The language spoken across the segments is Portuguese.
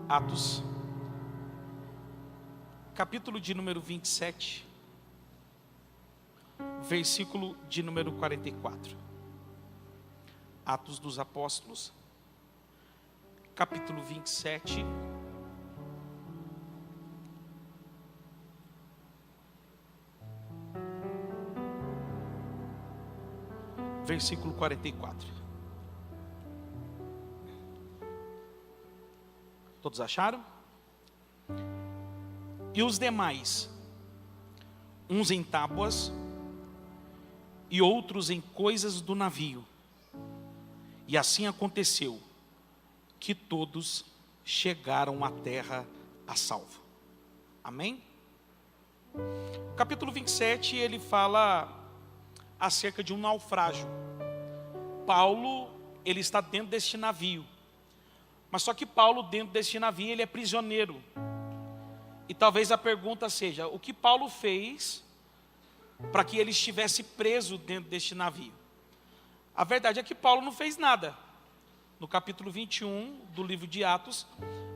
Atos, capítulo de número 27, versículo de número 44. Atos dos Apóstolos, capítulo 27, versículo 44. Todos acharam? E os demais, uns em tábuas e outros em coisas do navio. E assim aconteceu, que todos chegaram à terra a salvo. Amém? O capítulo 27, ele fala acerca de um naufrágio. Paulo, ele está dentro deste navio. Mas só que Paulo, dentro deste navio, ele é prisioneiro. E talvez a pergunta seja, o que Paulo fez para que ele estivesse preso dentro deste navio? A verdade é que Paulo não fez nada. No capítulo 21 do livro de Atos,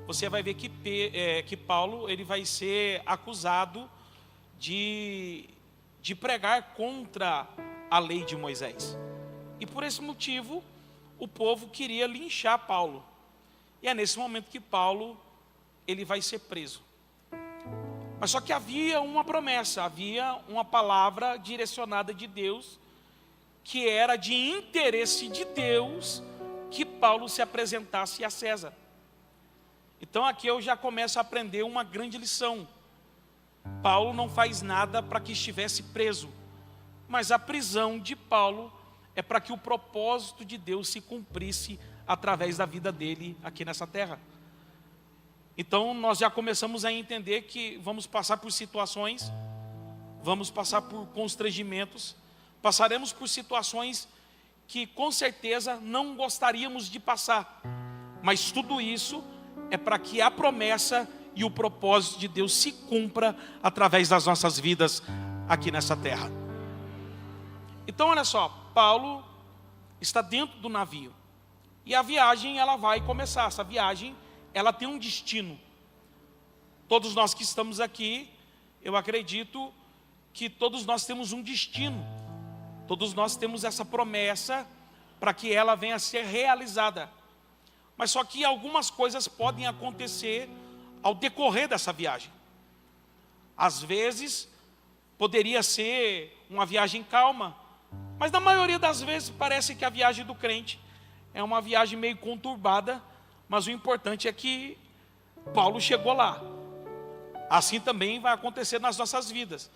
você vai ver que Paulo, ele vai ser acusado de pregar contra a lei de Moisés. E por esse motivo, o povo queria linchar Paulo. E é nesse momento que Paulo, ele vai ser preso. Mas só que havia uma promessa, havia uma palavra direcionada de Deus, que era de interesse de Deus que Paulo se apresentasse a César. Então aqui eu já começo a aprender uma grande lição. Paulo não faz nada para que estivesse preso, mas a prisão de Paulo é para que o propósito de Deus se cumprisse através da vida dele aqui nessa terra. Então nós já começamos a entender que vamos passar por situações, vamos passar por constrangimentos, passaremos por situações que com certeza não gostaríamos de passar, mas tudo isso é para que a promessa e o propósito de Deus se cumpra através das nossas vidas aqui nessa terra. Então olha só, Paulo está dentro do navio. E a viagem, ela vai começar. Essa viagem, ela tem um destino. Todos nós que estamos aqui, eu acredito que todos nós temos um destino. Todos nós temos essa promessa para que ela venha a ser realizada. Mas só que algumas coisas podem acontecer ao decorrer dessa viagem. Às vezes, poderia ser uma viagem calma, mas na maioria das vezes parece que a viagem do crente é uma viagem meio conturbada, mas o importante é que Paulo chegou lá. Assim também vai acontecer nas nossas vidas.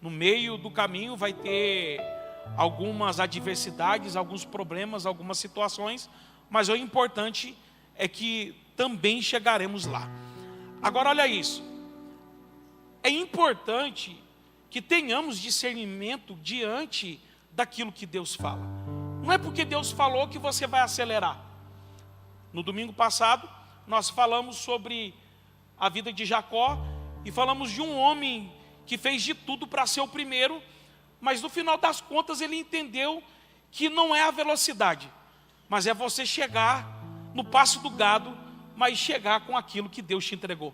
No meio do caminho vai ter algumas adversidades, alguns problemas, algumas situações, mas o importante é que também chegaremos lá. Agora olha isso. É importante que tenhamos discernimento diante daquilo que Deus fala. Não é porque Deus falou que você vai acelerar. No domingo passado, nós falamos sobre a vida de Jacó e falamos de um homem que fez de tudo para ser o primeiro, mas no final das contas ele entendeu que não é a velocidade, mas é você chegar no passo do gado, mas chegar com aquilo que Deus te entregou.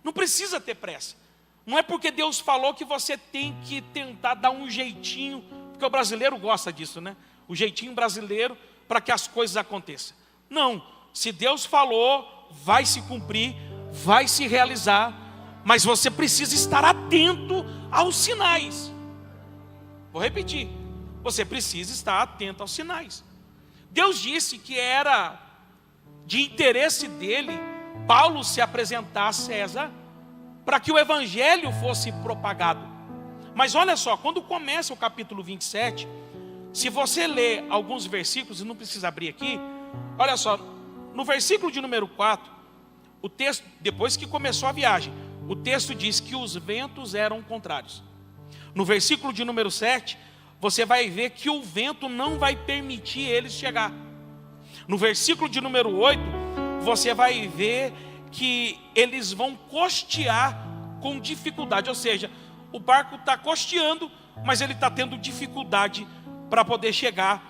Não precisa ter pressa. Não é porque Deus falou que você tem que tentar dar um jeitinho, porque o brasileiro gosta disso, né? O jeitinho brasileiro para que as coisas aconteçam. Não, se Deus falou, vai se cumprir, vai se realizar, mas você precisa estar atento aos sinais. Vou repetir, você precisa estar atento aos sinais. Deus disse que era de interesse dele, Paulo se apresentar a César, para que o evangelho fosse propagado. Mas olha só, quando começa o capítulo 27, se você ler alguns versículos, e não precisa abrir aqui, olha só, no versículo de número 4, o texto, depois que começou a viagem, o texto diz que os ventos eram contrários. No versículo de número 7, você vai ver que o vento não vai permitir eles chegar. No versículo de número 8, você vai ver que eles vão costear com dificuldade, ou seja, o barco está costeando, mas ele está tendo dificuldade para poder chegar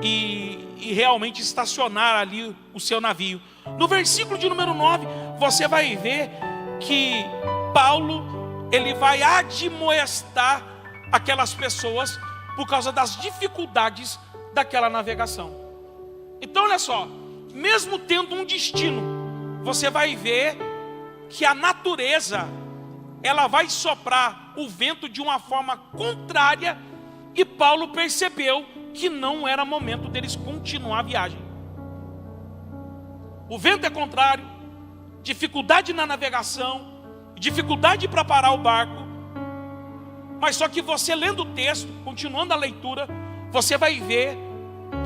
e realmente estacionar ali o seu navio. No versículo de número 9, você vai ver que Paulo, ele vai admoestar aquelas pessoas por causa das dificuldades daquela navegação. Então olha só, mesmo tendo um destino, você vai ver que a natureza, ela vai soprar o vento de uma forma contrária, e Paulo percebeu que não era momento deles continuar a viagem. O vento é contrário, dificuldade na navegação, dificuldade para parar o barco. Mas só que você lendo o texto, continuando a leitura, você vai ver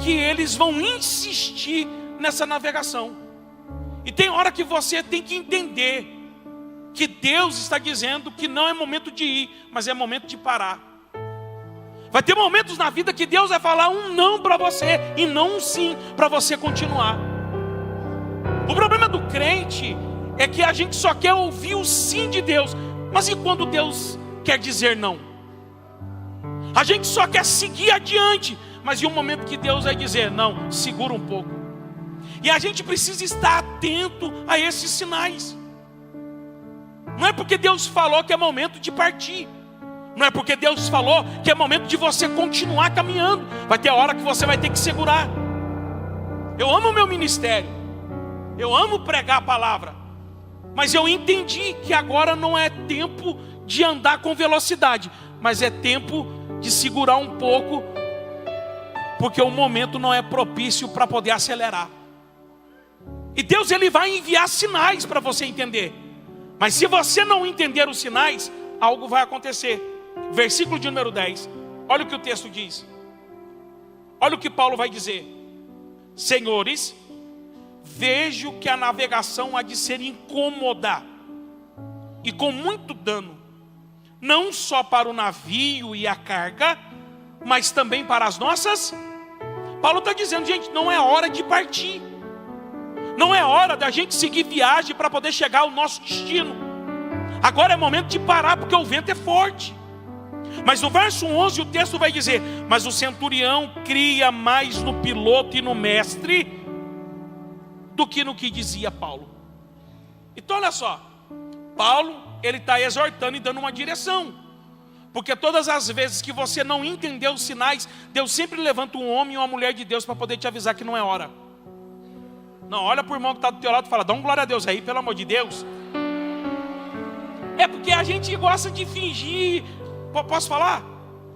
que eles vão insistir nessa navegação. E tem hora que você tem que entender que Deus está dizendo que não é momento de ir, mas é momento de parar. Vai ter momentos na vida que Deus vai falar um não para você e não um sim para você continuar. O problema do crente é que a gente só quer ouvir o sim de Deus. Mas e quando Deus quer dizer não? A gente só quer seguir adiante, mas em um momento que Deus vai dizer não, segura um pouco. E a gente precisa estar atento a esses sinais. Não é porque Deus falou que é momento de partir. Não é porque Deus falou que é momento de você continuar caminhando. Vai ter hora que você vai ter que segurar. Eu amo o meu ministério, eu amo pregar a palavra, mas eu entendi que agora não é tempo de andar com velocidade, mas é tempo de segurar um pouco, porque o momento não é propício para poder acelerar. E Deus, ele vai enviar sinais para você entender. Mas se você não entender os sinais, algo vai acontecer. Versículo de número 10. Olha o que o texto diz. Olha o que Paulo vai dizer. Senhores, vejo que a navegação há de ser incômoda e com muito dano, não só para o navio e a carga, mas também para as nossas. Paulo está dizendo, gente, não é hora de partir. Não é hora da gente seguir viagem para poder chegar ao nosso destino. Agora é momento de parar, porque o vento é forte. Mas no verso 11 o texto vai dizer: mas o centurião cria mais no piloto e no mestre do que no que dizia Paulo. Então olha só, Paulo, ele está exortando e dando uma direção. Porque todas as vezes que você não entendeu os sinais, Deus sempre levanta um homem e uma mulher de Deus para poder te avisar que não é hora. Não, olha para o irmão que está do teu lado e fala: dá um glória a Deus aí, pelo amor de Deus. É porque a gente gosta de fingir. Posso falar?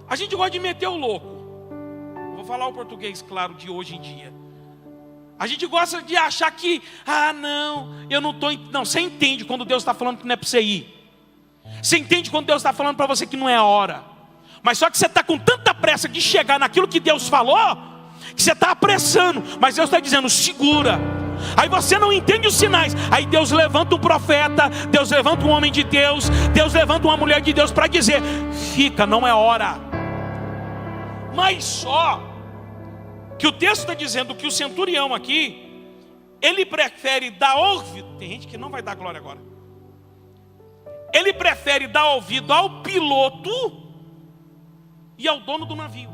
A gente gosta de meter o louco. Vou falar o português claro de hoje em dia. A gente gosta de achar que, não, eu não estou. Não, você entende quando Deus está falando que não é para você ir. Você entende quando Deus está falando para você que não é a hora. Mas só que você está com tanta pressa de chegar naquilo que Deus falou, que você está apressando. Mas Deus está dizendo, segura. Aí você não entende os sinais. Aí Deus levanta um profeta, Deus levanta um homem de Deus, Deus levanta uma mulher de Deus para dizer: fica, não é hora. Mas só que o texto está dizendo que o centurião aqui, ele prefere dar ouvido. Tem gente que não vai dar glória agora. Ele prefere dar ouvido ao piloto e ao dono do navio.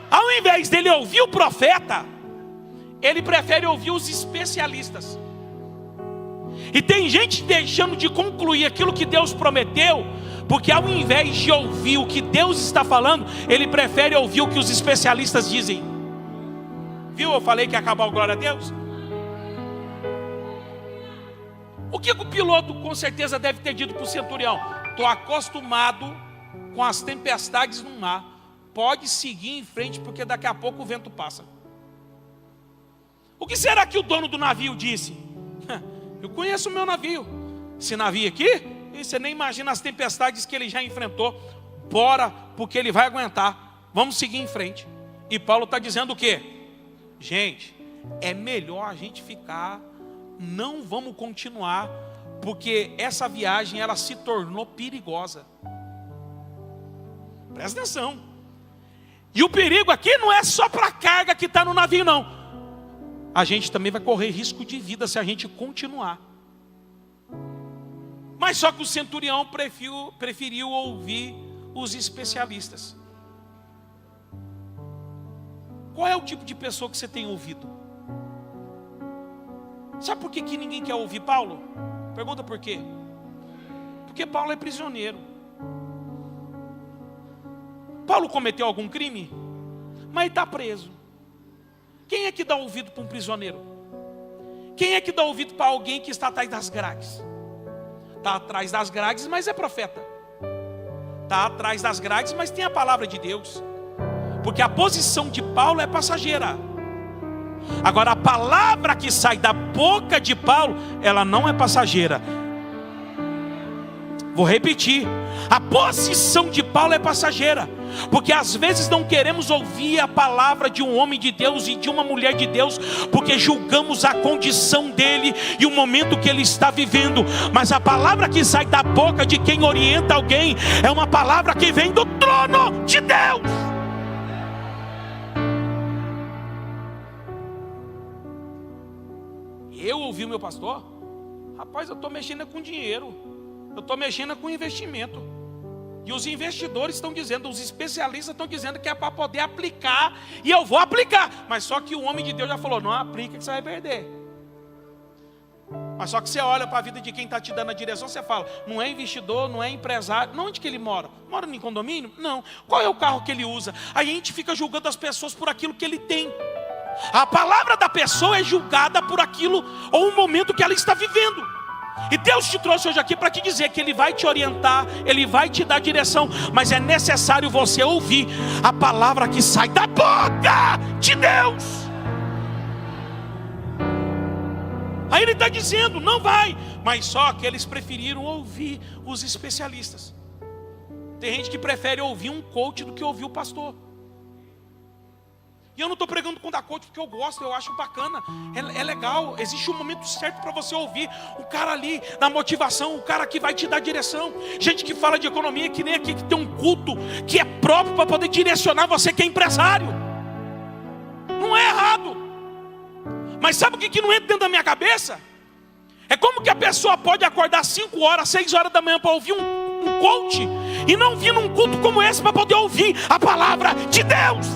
Ao invés dele ouvir o profeta, ele prefere ouvir os especialistas. E tem gente deixando de concluir aquilo que Deus prometeu, porque ao invés de ouvir o que Deus está falando, ele prefere ouvir o que os especialistas dizem. Viu? Eu falei que ia acabar o glória a Deus. O que o piloto com certeza deve ter dito para o centurião? Estou acostumado com as tempestades no mar. Pode seguir em frente, porque daqui a pouco o vento passa. O que será que o dono do navio disse? Eu conheço o meu navio. Esse navio aqui, você nem imagina as tempestades que ele já enfrentou. Bora, porque ele vai aguentar. Vamos seguir em frente. E Paulo está dizendo o quê? Gente, é melhor a gente ficar. Não vamos continuar, porque essa viagem ela se tornou perigosa. Presta atenção. E o perigo aqui não é só para a carga que está no navio, não. A gente também vai correr risco de vida se a gente continuar. Mas só que o centurião preferiu ouvir os especialistas. Qual é o tipo de pessoa que você tem ouvido? Sabe por que ninguém quer ouvir Paulo? Pergunta por quê? Porque Paulo é prisioneiro. Paulo cometeu algum crime? Mas está preso. Quem é que dá ouvido para um prisioneiro? Quem é que dá ouvido para alguém que está atrás das grades? Está atrás das grades, mas é profeta. Está atrás das grades, mas tem a palavra de Deus. Porque a posição de Paulo é passageira. Agora a palavra que sai da boca de Paulo, ela não é passageira. Vou repetir. A posição de Paulo é passageira. Porque às vezes não queremos ouvir a palavra de um homem de Deus e de uma mulher de Deus, porque julgamos a condição dele e o momento que ele está vivendo. Mas a palavra que sai da boca de quem orienta alguém é uma palavra que vem do trono de Deus. Eu ouvi o meu pastor, rapaz, eu estou mexendo com dinheiro, eu estou mexendo com investimento. E os investidores estão dizendo, os especialistas estão dizendo que é para poder aplicar, e eu vou aplicar. Mas só que o homem de Deus já falou, não aplica que você vai perder. Mas só que você olha para a vida de quem está te dando a direção, você fala, não é investidor, não é empresário. Não, onde que ele mora? Mora em condomínio? Não. Qual é o carro que ele usa? Aí a gente fica julgando as pessoas por aquilo que ele tem. A palavra da pessoa é julgada por aquilo ou o momento que ela está vivendo. E Deus te trouxe hoje aqui para te dizer que Ele vai te orientar, Ele vai te dar direção, mas é necessário você ouvir a palavra que sai da boca de Deus. Aí Ele está dizendo, não vai, mas só que eles preferiram ouvir os especialistas. Tem gente que prefere ouvir um coach do que ouvir o pastor. E eu não estou pregando contra coach porque eu gosto, eu acho bacana, é legal, existe um momento certo para você ouvir o cara ali na motivação, o cara que vai te dar direção. Gente que fala de economia, que nem aqui, que tem um culto que é próprio para poder direcionar você que é empresário. Não é errado. Mas sabe o que não entra dentro da minha cabeça? É como que a pessoa pode acordar 5 horas, 6 horas da manhã para ouvir um coach e não vir num culto como esse para poder ouvir a palavra de Deus.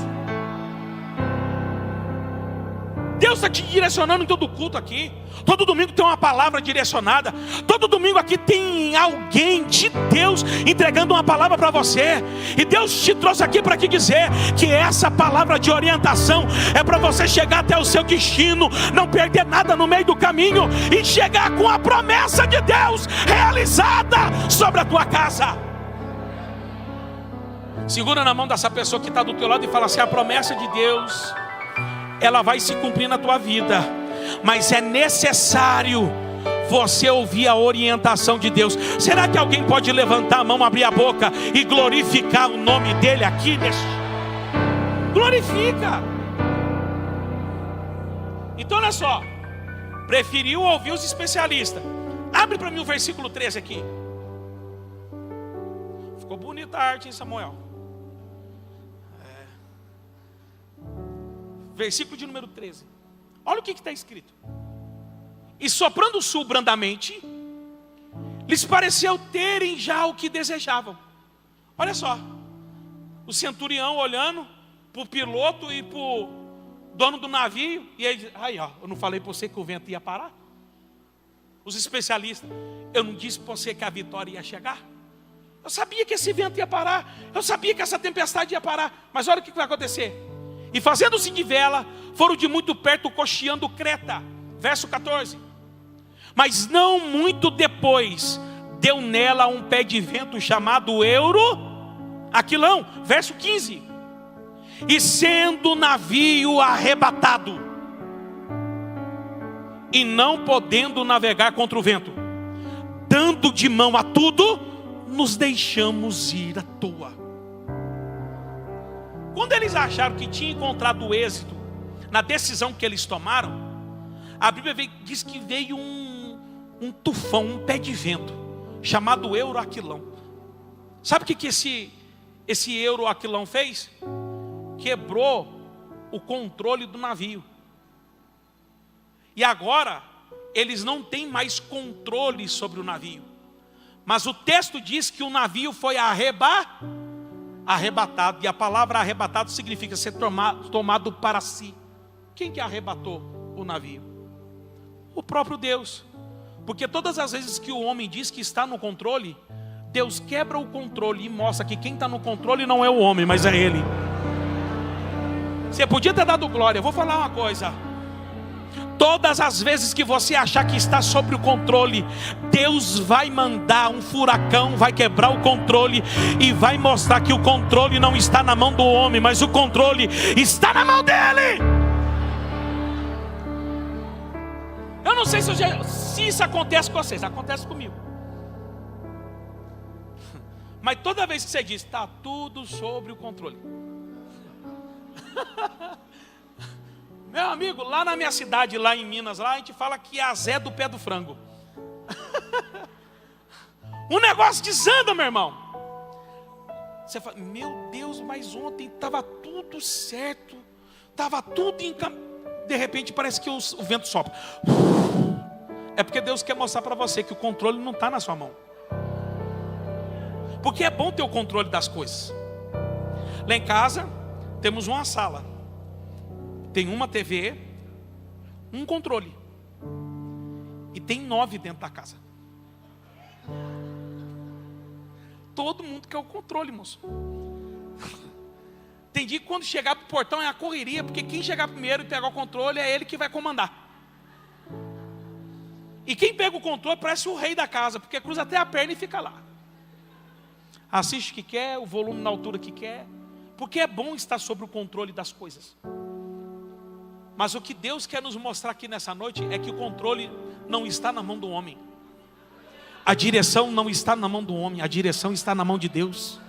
Deus está te direcionando em todo culto aqui. Todo domingo tem uma palavra direcionada. Todo domingo aqui tem alguém de Deus entregando uma palavra para você. E Deus te trouxe aqui para te dizer que essa palavra de orientação é para você chegar até o seu destino, não perder nada no meio do caminho e chegar com a promessa de Deus realizada sobre a tua casa. Segura na mão dessa pessoa que está do teu lado e fala assim: a promessa de Deus, ela vai se cumprir na tua vida, mas é necessário você ouvir a orientação de Deus. Será que alguém pode levantar a mão, abrir a boca e glorificar o nome dele aqui? Glorifica. Então olha só, preferiu ouvir os especialistas. Abre para mim o versículo 13 aqui. Ficou bonita a arte, hein, Samuel? Versículo de número 13. Olha o que está escrito. E soprando o sul brandamente, lhes pareceu terem já o que desejavam. Olha só, o centurião olhando para o piloto e para o dono do navio, e aí, eu não falei para você que o vento ia parar? Os especialistas, eu não disse para você que a vitória ia chegar? Eu sabia que esse vento ia parar, eu sabia que essa tempestade ia parar, mas olha o que vai acontecer. E fazendo-se de vela, foram de muito perto costeando Creta. Verso 14. Mas não muito depois, deu nela um pé de vento chamado Aquilão. Verso 15. E sendo o navio arrebatado, e não podendo navegar contra o vento, dando de mão a tudo, nos deixamos ir à toa. Quando eles acharam que tinham encontrado o êxito na decisão que eles tomaram, a Bíblia diz que veio um tufão, um pé de vento, chamado Aquilão. Sabe o que esse Aquilão fez? Quebrou o controle do navio. E agora, eles não têm mais controle sobre o navio. Mas o texto diz que o navio foi arrebatado. arrebatado. E a palavra arrebatado significa ser tomado para si. Quem que arrebatou o navio? O próprio Deus. Porque todas as vezes que o homem diz que está no controle, Deus quebra o controle e mostra que quem está no controle não é o homem, mas é Ele. Você podia ter dado glória. Eu vou falar uma coisa. Todas as vezes que você achar que está sob o controle, Deus vai mandar um furacão, vai quebrar o controle e vai mostrar que o controle não está na mão do homem, mas o controle está na mão dele. Eu não sei se isso acontece com vocês, acontece comigo. Mas toda vez que você diz, está tudo sob o controle. Meu amigo, lá na minha cidade, lá em Minas, lá a gente fala que é a Zé do pé do frango. O negócio desanda, meu irmão. Você fala, meu Deus, mas ontem estava tudo certo, estava tudo encaminhado. De repente parece que o vento sopra. É porque Deus quer mostrar para você que o controle não está na sua mão. Porque é bom ter o controle das coisas. Lá em casa temos uma sala, tem uma TV, um controle, e tem 9 dentro da casa. Todo mundo quer o controle, moço. Tem dia que quando chegar para o portão é a correria, porque quem chegar primeiro e pegar o controle é ele que vai comandar. E quem pega o controle parece o rei da casa, porque cruza até a perna e fica lá. Assiste o que quer, o volume na altura que quer, porque é bom estar sob o controle das coisas. Mas o que Deus quer nos mostrar aqui nessa noite é que o controle não está na mão do homem. A direção não está na mão do homem, a direção está na mão de Deus.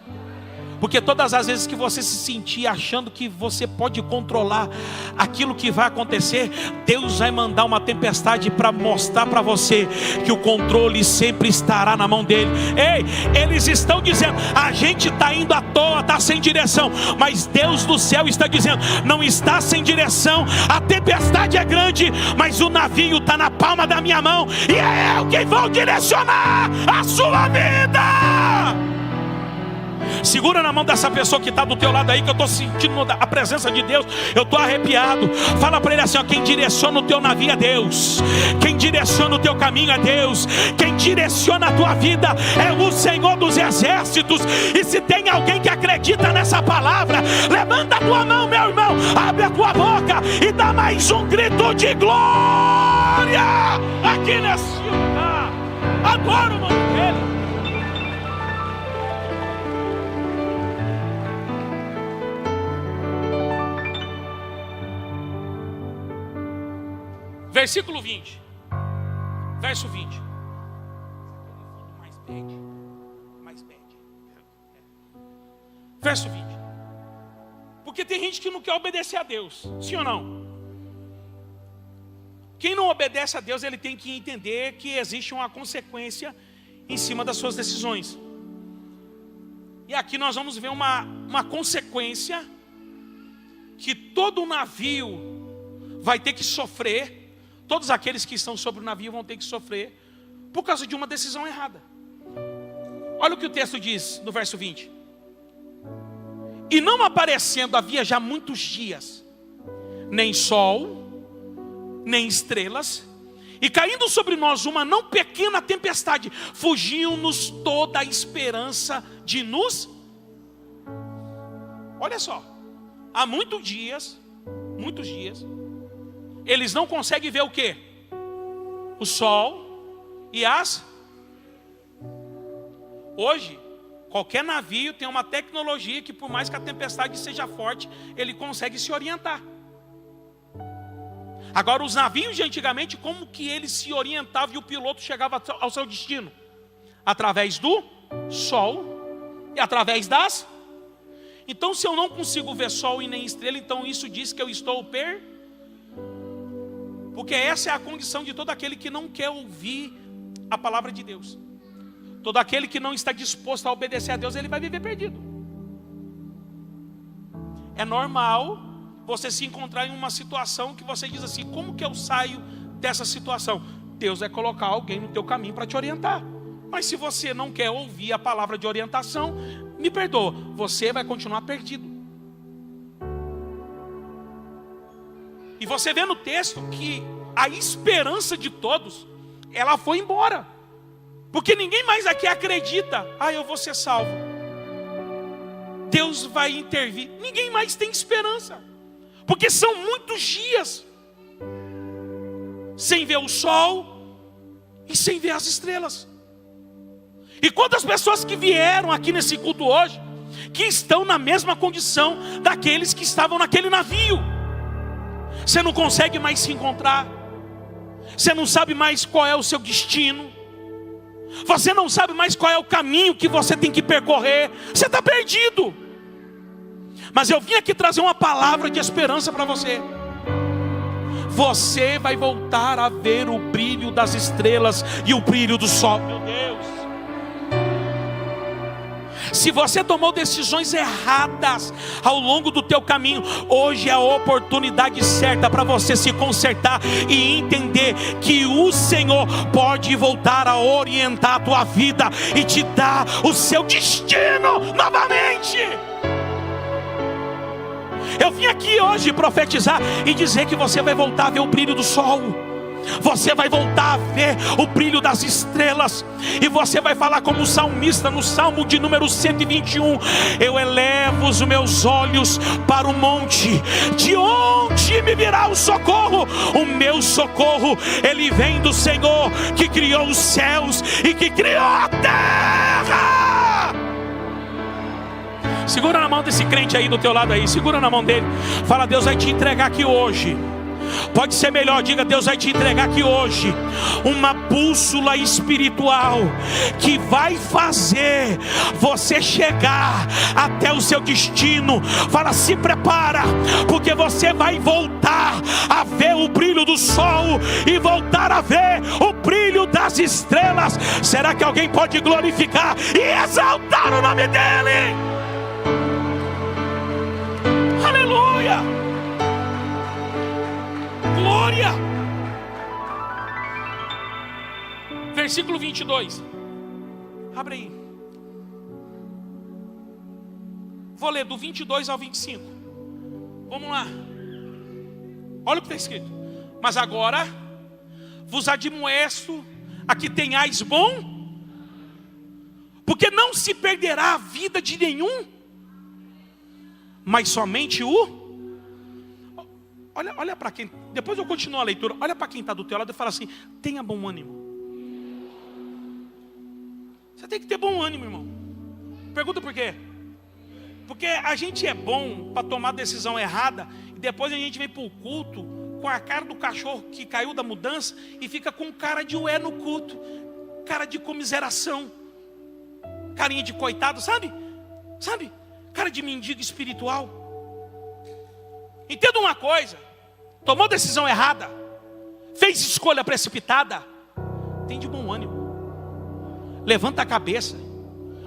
Porque todas as vezes que você se sentir achando que você pode controlar aquilo que vai acontecer, Deus vai mandar uma tempestade para mostrar para você que o controle sempre estará na mão dele. Ei, eles estão dizendo, a gente está indo à toa, está sem direção. Mas Deus do céu está dizendo, não está sem direção. A tempestade é grande, mas o navio está na palma da minha mão. E é eu quem vou direcionar a sua vida. Segura na mão dessa pessoa que está do teu lado aí, que eu estou sentindo a presença de Deus. Eu estou arrepiado. Fala para ele assim, ó, quem direciona o teu navio é Deus. Quem direciona o teu caminho é Deus. Quem direciona a tua vida é o Senhor dos exércitos. E se tem alguém que acredita nessa palavra, levanta a tua mão, meu irmão, abre a tua boca e dá mais um grito de glória aqui nesse lugar. Adoro o nome dele. Versículo 20. Verso 20. Mais bad. Verso 20. Porque tem gente que não quer obedecer a Deus. Sim ou não? Quem não obedece a Deus, ele tem que entender que existe uma consequência em cima das suas decisões. E aqui nós vamos ver uma consequência que todo navio vai ter que sofrer. Todos aqueles que estão sobre o navio vão ter que sofrer por causa de uma decisão errada. Olha o que o texto diz no verso 20. E não aparecendo havia já muitos dias, nem sol, nem estrelas, e caindo sobre nós uma não pequena tempestade, fugiu-nos toda a esperança de nos... Olha só, há muitos dias, eles não conseguem ver o quê? O sol e as... Hoje, qualquer navio tem uma tecnologia que por mais que a tempestade seja forte, ele consegue se orientar. Agora, os navios de antigamente, como que eles se orientavam e o piloto chegava ao seu destino? Através do sol e através das... Então, se eu não consigo ver sol e nem estrela, então isso diz que eu estou Porque essa é a condição de todo aquele que não quer ouvir a palavra de Deus. Todo aquele que não está disposto a obedecer a Deus, ele vai viver perdido. É normal você se encontrar em uma situação que você diz assim, como que eu saio dessa situação? Deus vai colocar alguém no teu caminho para te orientar. Mas se você não quer ouvir a palavra de orientação, me perdoa, você vai continuar perdido. E você vê no texto que a esperança de todos, ela foi embora. Porque ninguém mais aqui acredita, eu vou ser salvo, Deus vai intervir. Ninguém mais tem esperança. Porque são muitos dias sem ver o sol e sem ver as estrelas. E quantas pessoas que vieram aqui nesse culto hoje, que estão na mesma condição daqueles que estavam naquele navio. Você não consegue mais se encontrar, você não sabe mais qual é o seu destino, você não sabe mais qual é o caminho que você tem que percorrer, você está perdido. Mas eu vim aqui trazer uma palavra de esperança para você. Você vai voltar a ver o brilho das estrelas e o brilho do sol. Meu Deus! Se você tomou decisões erradas ao longo do teu caminho, hoje é a oportunidade certa para você se consertar e entender que o Senhor pode voltar a orientar a tua vida e te dar o seu destino novamente. Eu vim aqui hoje profetizar e dizer que você vai voltar a ver o brilho do sol, você vai voltar a ver o brilho das estrelas, e você vai falar como o salmista no Salmo de número 121: eu elevo os meus olhos para o monte, de onde me virá o socorro? O meu socorro, ele vem do Senhor, que criou os céus e que criou a terra. Segura na mão desse crente aí do teu lado aí, segura na mão dele, fala: Deus vai te entregar aqui hoje. Pode ser melhor, diga: Deus vai te entregar aqui hoje uma bússola espiritual que vai fazer você chegar até o seu destino. Fala: se prepara, porque você vai voltar a ver o brilho do sol e voltar a ver o brilho das estrelas. Será que alguém pode glorificar e exaltar o nome dele? Aleluia! Glória! Versículo 22. Abre aí. Vou ler do 22 ao 25. Vamos lá. Olha o que está escrito: mas agora vos admoesto a que tenhais bom, porque não se perderá a vida de nenhum, mas somente o... Olha para quem, depois eu continuo a leitura, olha para quem está do teu lado e fala assim: tenha bom ânimo. Você tem que ter bom ânimo, irmão. Pergunta por quê? Porque a gente é bom para tomar decisão errada, e depois a gente vem para o culto com a cara do cachorro que caiu da mudança e fica com cara de ué no culto, cara de comiseração, carinha de coitado, sabe? Cara de mendigo espiritual. Entenda uma coisa: tomou decisão errada, fez escolha precipitada, tem de bom ânimo, levanta a cabeça,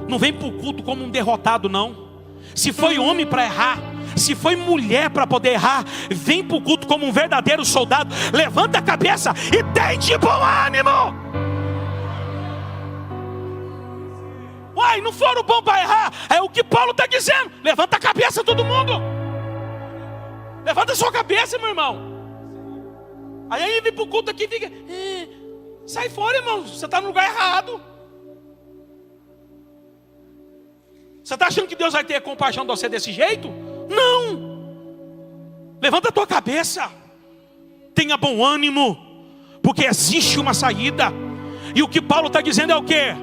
não vem para o culto como um derrotado não. Se foi homem para errar, se foi mulher para poder errar, vem para o culto como um verdadeiro soldado, levanta a cabeça e tem de bom ânimo. Uai, não foram bom para errar, é o que Paulo está dizendo. Levanta a cabeça todo mundo, levanta a sua cabeça, meu irmão. Aí vem para o culto aqui e fica... sai fora, irmão, você está no lugar errado. Você está achando que Deus vai ter compaixão de você desse jeito? Não. Levanta a tua cabeça, tenha bom ânimo, porque existe uma saída. E o que Paulo está dizendo é o quê?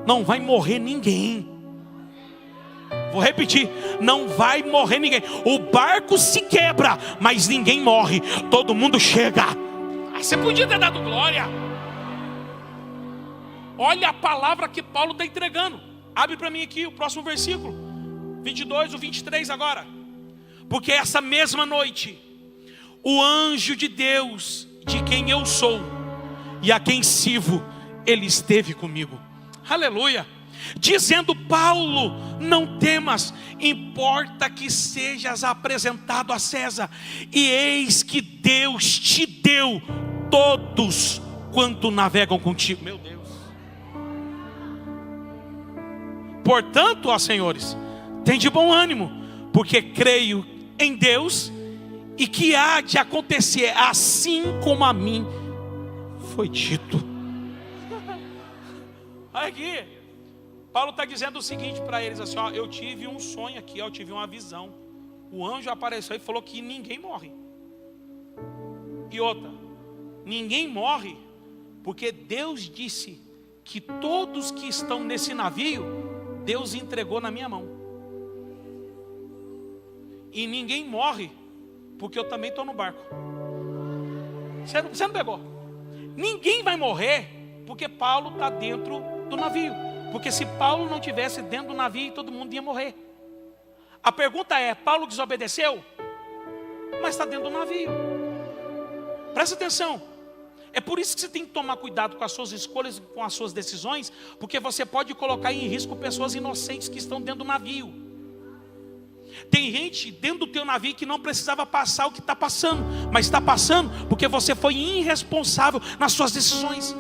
Não vai morrer ninguém. Vou repetir: não vai morrer ninguém. O barco se quebra, mas ninguém morre, todo mundo chega. Você podia ter dado glória. Olha a palavra que Paulo está entregando. Abre para mim aqui o próximo versículo 22 ou 23 agora. Porque essa mesma noite o anjo de Deus, de quem eu sou e a quem sirvo, ele esteve comigo. Aleluia. Dizendo: Paulo, não temas, importa que sejas apresentado a César, e eis que Deus te deu todos quanto navegam contigo. Meu Deus. Portanto, ó senhores, tende bom ânimo, porque creio em Deus, e que há de acontecer assim como a mim foi dito. Olha aqui, Paulo está dizendo o seguinte para eles assim, ó, eu tive um sonho aqui, eu tive uma visão. O anjo apareceu e falou que ninguém morre. E outra, ninguém morre, porque Deus disse que todos que estão nesse navio, Deus entregou na minha mão. E ninguém morre, porque eu também estou no barco. Você não pegou? Ninguém vai morrer, porque Paulo está dentro do navio. Porque se Paulo não estivesse dentro do navio, todo mundo ia morrer. A pergunta é, Paulo desobedeceu? Mas está dentro do navio. Presta atenção. É por isso que você tem que tomar cuidado com as suas escolhas, com as suas decisões, porque você pode colocar em risco pessoas inocentes que estão dentro do navio. Tem gente dentro do teu navio que não precisava passar o que está passando, mas está passando porque você foi irresponsável nas suas decisões.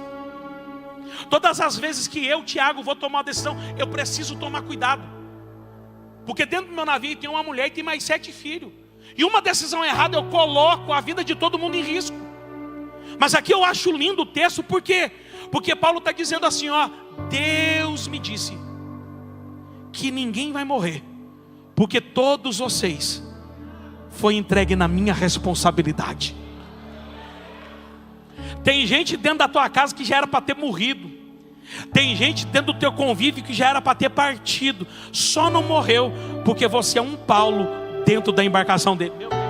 Todas as vezes que eu, Tiago, vou tomar uma decisão, eu preciso tomar cuidado, porque dentro do meu navio tem uma mulher e tem mais 7 filhos, e uma decisão errada eu coloco a vida de todo mundo em risco. Mas aqui eu acho lindo o texto, por quê? Porque Paulo está dizendo assim, ó, Deus me disse que ninguém vai morrer, porque todos vocês foi entregue na minha responsabilidade. Tem gente dentro da tua casa que já era para ter morrido. Tem gente dentro do teu convívio que já era para ter partido. Só não morreu porque você é um Paulo dentro da embarcação dele. Meu Deus.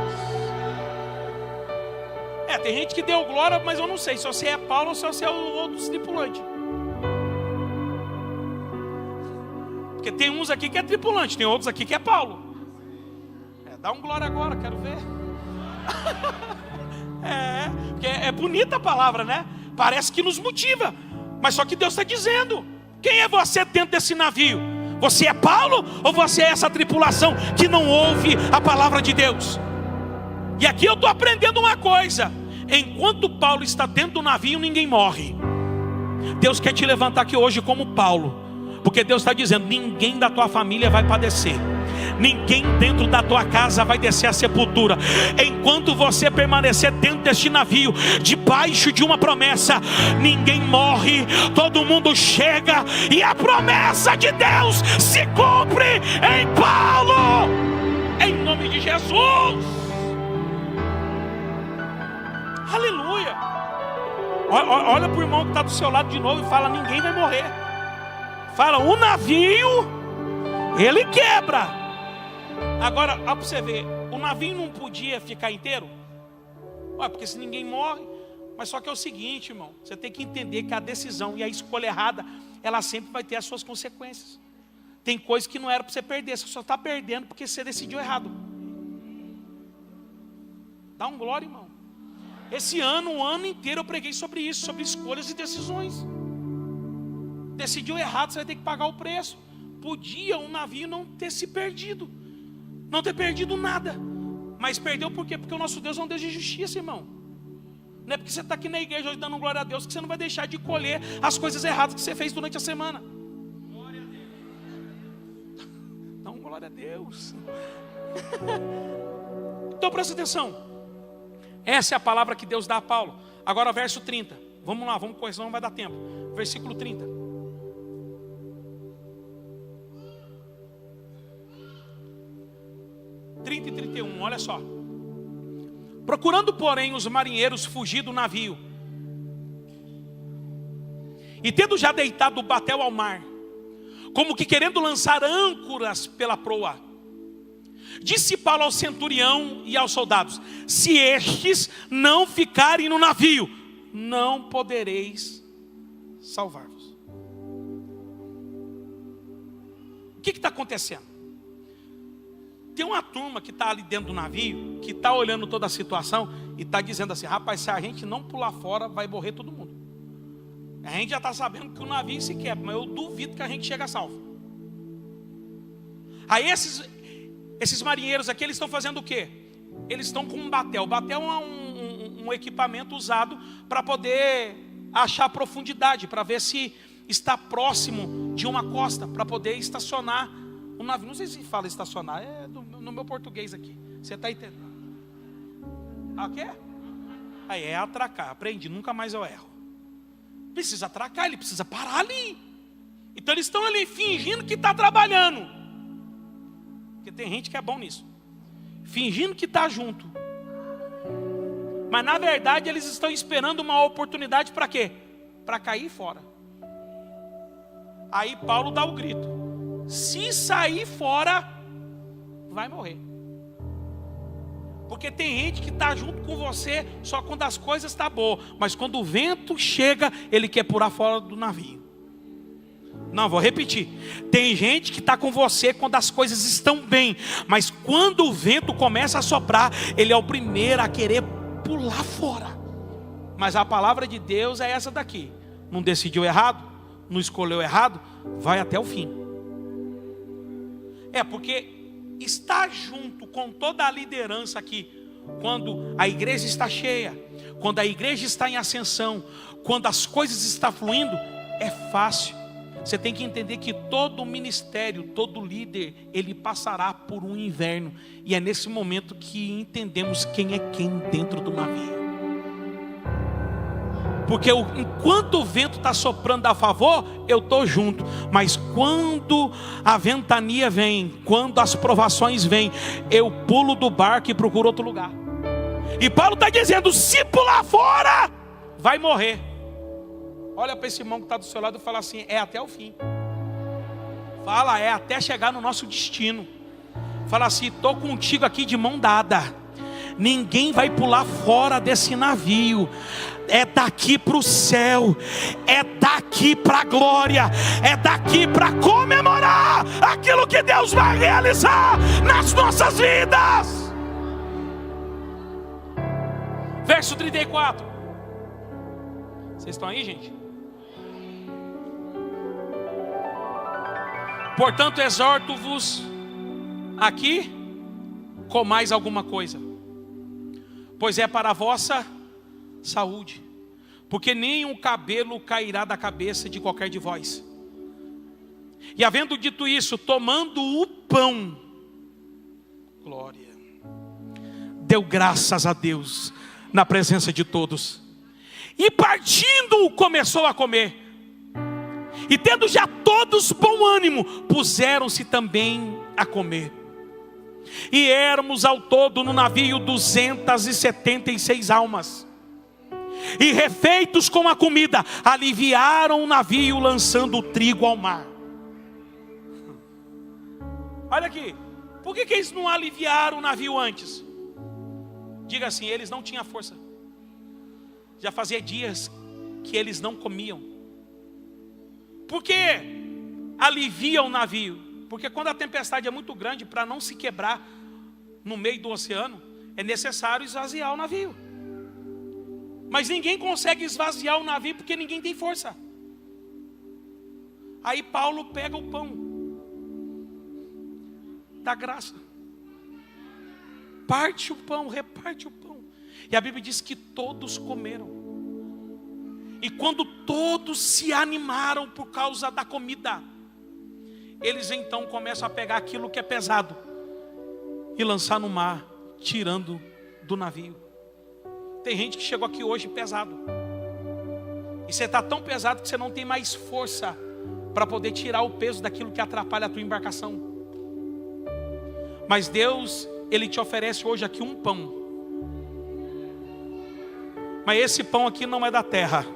Tem gente que deu glória, mas eu não sei se você é Paulo ou se você é o outro tripulante. Porque tem uns aqui que é tripulante, tem outros aqui que é Paulo. Dá um glória agora, quero ver. Porque é bonita a palavra, né? Parece que nos motiva. Mas só que Deus está dizendo, quem é você dentro desse navio? Você é Paulo ou você é essa tripulação que não ouve a palavra de Deus? E aqui eu estou aprendendo uma coisa. Enquanto Paulo está dentro do navio, ninguém morre. Deus quer te levantar aqui hoje como Paulo, porque Deus está dizendo, ninguém da tua família vai padecer, ninguém dentro da tua casa vai descer a sepultura. Enquanto você permanecer dentro deste navio, debaixo de uma promessa, ninguém morre, todo mundo chega, e a promessa de Deus se cumpre em Paulo, em nome de Jesus. Aleluia. Olha para o irmão que está do seu lado de novo e fala, ninguém vai morrer. Fala, o navio, ele quebra. Agora, olha para você ver, o navio não podia ficar inteiro? Porque se ninguém morre. Mas só que é o seguinte, irmão, você tem que entender que a decisão e a escolha errada, ela sempre vai ter as suas consequências. Tem coisas que não era para você perder, você só está perdendo porque você decidiu errado. Dá um glória, irmão. Esse ano, o ano inteiro eu preguei sobre isso, sobre escolhas e decisões. Decidiu errado, você vai ter que pagar o preço. Podia um navio não ter se perdido, não ter perdido nada, mas perdeu por quê? Porque o nosso Deus é um Deus de justiça, irmão. Não é porque você está aqui na igreja hoje dando glória a Deus que você não vai deixar de colher as coisas erradas que você fez durante a semana. Glória a Deus. Dá um glória a Deus. Então presta atenção. Essa é a palavra que Deus dá a Paulo. Agora verso 30. Vamos lá, vamos correr, senão não vai dar tempo. Versículo 30. E 31, olha só. Procurando, porém, os marinheiros fugir do navio, e tendo já deitado o batel ao mar, como que querendo lançar âncoras pela proa, disse Paulo ao centurião e aos soldados: se estes não ficarem no navio, não podereis salvar-vos. O que está acontecendo? Tem uma turma que está ali dentro do navio, que está olhando toda a situação e está dizendo assim: rapaz, se a gente não pular fora, vai morrer todo mundo. A gente já está sabendo que o navio se quebra, mas eu duvido que a gente chegue a salvo. Aí esses marinheiros aqui, eles estão fazendo o quê? Eles estão com um batel. O batel é um equipamento usado para poder achar a profundidade, para ver se está próximo de uma costa para poder estacionar o navio. Não sei se fala estacionar, no meu português aqui. Você está entendendo? Ah, o quê? Aí é atracar. Aprendi, nunca mais eu erro. Precisa atracar, ele precisa parar ali. Então eles estão ali fingindo que está trabalhando. Porque tem gente que é bom nisso. Fingindo que está junto. Mas na verdade eles estão esperando uma oportunidade para quê? Para cair fora. Aí Paulo dá o grito: se sair fora, vai morrer. Porque tem gente que está junto com você só quando as coisas estão boas. Mas quando o vento chega, ele quer pular fora do navio. Não, vou repetir. Tem gente que está com você quando as coisas estão bem. Mas quando o vento começa a soprar, ele é o primeiro a querer pular fora. Mas a palavra de Deus é essa daqui: não decidiu errado, não escolheu errado, vai até o fim. Porque estar junto com toda a liderança aqui, quando a igreja está cheia, quando a igreja está em ascensão, quando as coisas estão fluindo, é fácil. Você tem que entender que todo ministério, todo líder, ele passará por um inverno. E é nesse momento que entendemos quem é quem dentro do navio. Porque enquanto o vento está soprando a favor, eu estou junto. Mas quando a ventania vem, quando as provações vêm, eu pulo do barco e procuro outro lugar. E Paulo está dizendo: se pular fora, vai morrer. Olha para esse irmão que está do seu lado e fala assim: é até o fim. Fala, é até chegar no nosso destino. Fala assim: estou contigo aqui de mão dada. Ninguém vai pular fora desse navio. É daqui para o céu, é daqui para a glória, é daqui para comemorar aquilo que Deus vai realizar nas nossas vidas. Verso 34. Vocês estão aí, gente? Portanto, exorto-vos aqui com mais alguma coisa, pois é para a vossa saúde, porque nem um cabelo cairá da cabeça de qualquer de vós. E havendo dito isso, tomando o pão, glória, deu graças a Deus na presença de todos, e partindo começou a comer. E tendo já todos bom ânimo, puseram-se também a comer. E éramos ao todo no navio 276 almas. E refeitos com a comida, aliviaram o navio, lançando o trigo ao mar. Olha aqui, por que eles não aliviaram o navio antes? Diga assim: eles não tinham força. Já fazia dias que eles não comiam. Por que alivia o navio? Porque quando a tempestade é muito grande, para não se quebrar no meio do oceano, é necessário esvaziar o navio. Mas ninguém consegue esvaziar o navio porque ninguém tem força. Aí Paulo pega o pão da graça, parte o pão, reparte o pão. E a Bíblia diz que todos comeram. E quando todos se animaram por causa da comida, eles então começam a pegar aquilo que é pesado e lançar no mar, tirando do navio. Tem gente que chegou aqui hoje pesado. E você está tão pesado que você não tem mais força para poder tirar o peso daquilo que atrapalha a tua embarcação. Mas Deus, Ele te oferece hoje aqui um pão. Mas esse pão aqui não é da terra.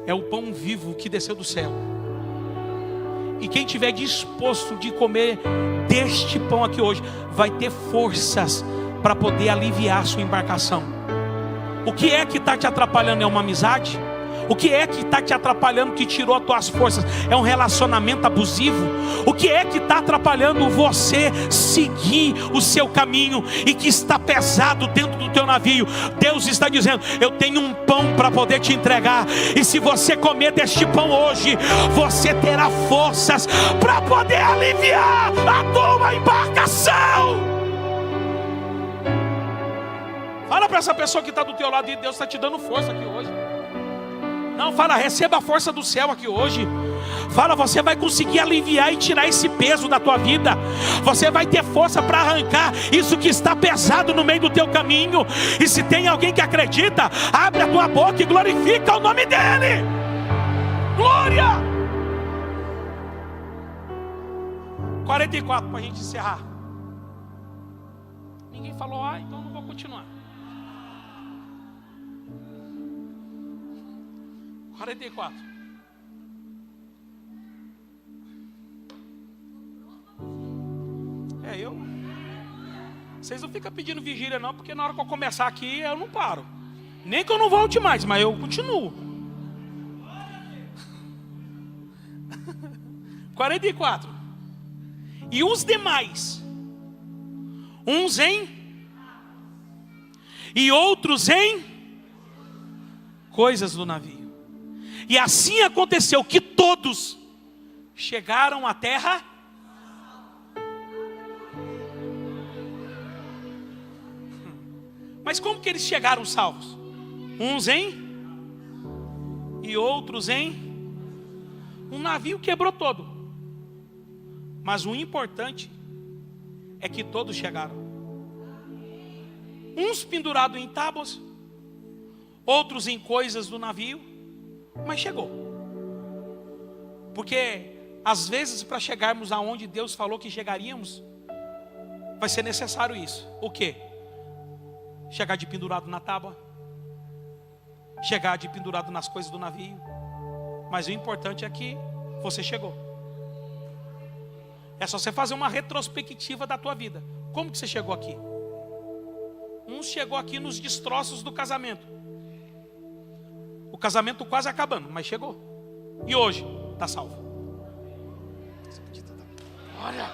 É o pão vivo que desceu do céu. E quem tiver disposto de comer deste pão aqui hoje, vai ter forças para poder aliviar a sua embarcação. O que é que está te atrapalhando? É uma amizade? O que é que está te atrapalhando, que tirou as tuas forças? É um relacionamento abusivo? O que é que está atrapalhando você seguir o seu caminho e que está pesado dentro do teu navio? Deus está dizendo: eu tenho um pão para poder te entregar. E se você comer deste pão hoje, você terá forças para poder aliviar a tua embarcação. Fala para essa pessoa que está do teu lado e Deus está te dando força aqui hoje. Não, fala, receba a força do céu aqui hoje. Fala, você vai conseguir aliviar e tirar esse peso da tua vida. Você vai ter força para arrancar isso que está pesado no meio do teu caminho. E se tem alguém que acredita, abre a tua boca e glorifica o nome dele. Glória! 44 para a gente encerrar. Ninguém falou, então não vou continuar. 44. Vocês não ficam pedindo vigília não, porque na hora que eu começar aqui eu não paro. Nem que eu não volte mais, mas eu continuo. 44. E os demais, uns em e outros em coisas do navio. E assim aconteceu que todos chegaram à terra. Mas como que eles chegaram salvos? Uns em e outros em. Um navio quebrou todo. Mas o importante é que todos chegaram. Uns pendurados em tábuas, outros em coisas do navio, mas chegou. Porque às vezes para chegarmos aonde Deus falou que chegaríamos, vai ser necessário isso. O quê? Chegar de pendurado na tábua, chegar de pendurado nas coisas do navio. Mas o importante é que você chegou. É só você fazer uma retrospectiva da tua vida. Como que você chegou aqui? Uns chegou aqui nos destroços do casamento. O casamento quase acabando, mas chegou. E hoje está salvo. Olha,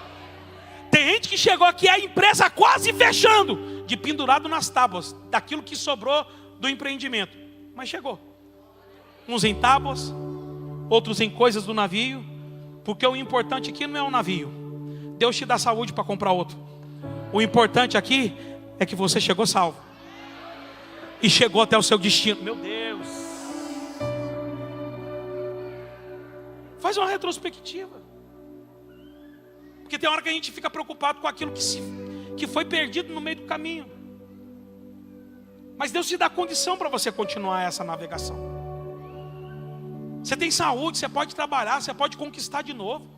tem gente que chegou aqui, a empresa quase fechando, de pendurado nas tábuas, daquilo que sobrou do empreendimento, mas chegou. Uns em tábuas, outros em coisas do navio, porque o importante aqui não é o navio. Deus te dá saúde para comprar outro. O importante aqui é que você chegou salvo e chegou até o seu destino. Meu Deus, faz uma retrospectiva, porque tem hora que a gente fica preocupado com aquilo que foi perdido no meio do caminho. Mas Deus te dá condição para você continuar essa navegação. Você tem saúde, você pode trabalhar, você pode conquistar de novo.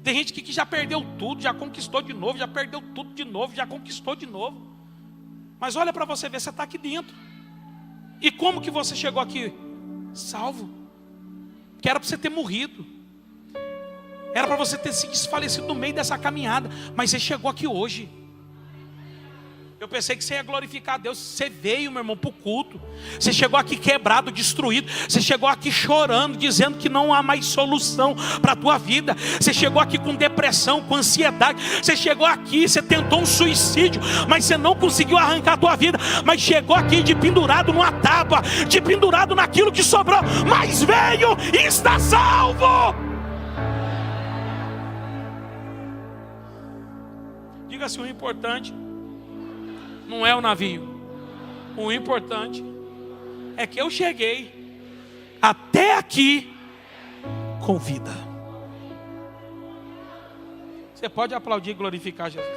Tem gente que já perdeu tudo, já conquistou de novo, já perdeu tudo de novo, já conquistou de novo. Mas olha para você ver, você está aqui dentro. E como que você chegou aqui? Salvo. Que era para você ter morrido. Era para você ter se desfalecido no meio dessa caminhada. Mas você chegou aqui hoje. Eu pensei que você ia glorificar a Deus. Você veio, meu irmão, para o culto. Você chegou aqui quebrado, destruído. Você chegou aqui chorando, dizendo que não há mais solução para a tua vida. Você chegou aqui com depressão, com ansiedade. Você chegou aqui, você tentou um suicídio, mas você não conseguiu arrancar a tua vida. Mas chegou aqui de pendurado numa tábua, de pendurado naquilo que sobrou, mas veio e está salvo. Diga assim: o importante não é o navio. O importante é que eu cheguei até aqui com vida. Você pode aplaudir e glorificar Jesus.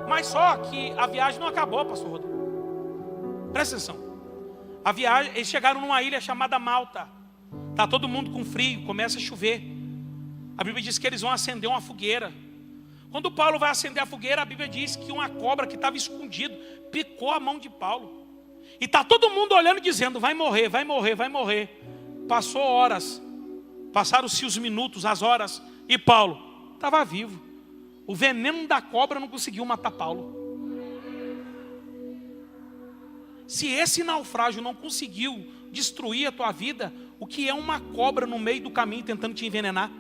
Mas só que a viagem não acabou, pastor Rodrigo. Presta atenção. A viagem, eles chegaram numa ilha chamada Malta. Está todo mundo com frio, começa a chover. A Bíblia diz que eles vão acender uma fogueira. Quando Paulo vai acender a fogueira, a Bíblia diz que uma cobra que estava escondida picou a mão de Paulo. E está todo mundo olhando, dizendo: vai morrer, vai morrer, vai morrer. Passou horas, passaram-se os minutos, as horas, e Paulo estava vivo. O veneno da cobra não conseguiu matar Paulo. Se esse naufrágio não conseguiu destruir a tua vida, o que é uma cobra no meio do caminho tentando te envenenar?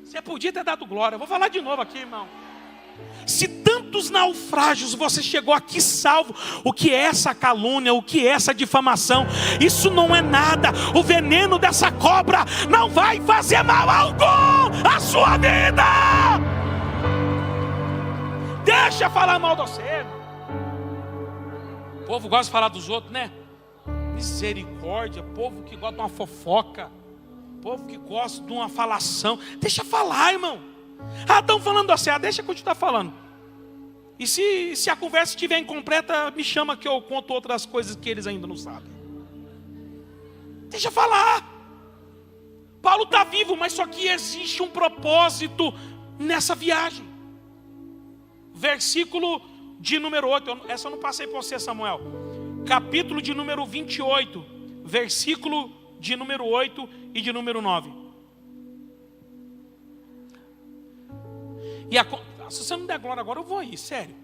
Você podia ter dado glória. Eu vou falar de novo aqui, irmão. Se tantos naufrágios você chegou aqui salvo, o que é essa calúnia, o que é essa difamação? Isso não é nada. O veneno dessa cobra não vai fazer mal algum à sua vida. deixa falar mal de você, irmão. O povo gosta de falar dos outros, né? Misericórdia, povo que gosta de uma fofoca, povo que gosta de uma falação. Deixa falar, irmão. Estão falando assim, deixa eu continuar falando. E se a conversa estiver incompleta, me chama que eu conto outras coisas que eles ainda não sabem. Deixa falar. Paulo está vivo, mas só que existe um propósito nessa viagem. Versículo de número 8, essa eu não passei para você, Samuel. Capítulo de número 28, versículo de número 8 e de número 9. Se você não der glória agora, eu vou aí, sério.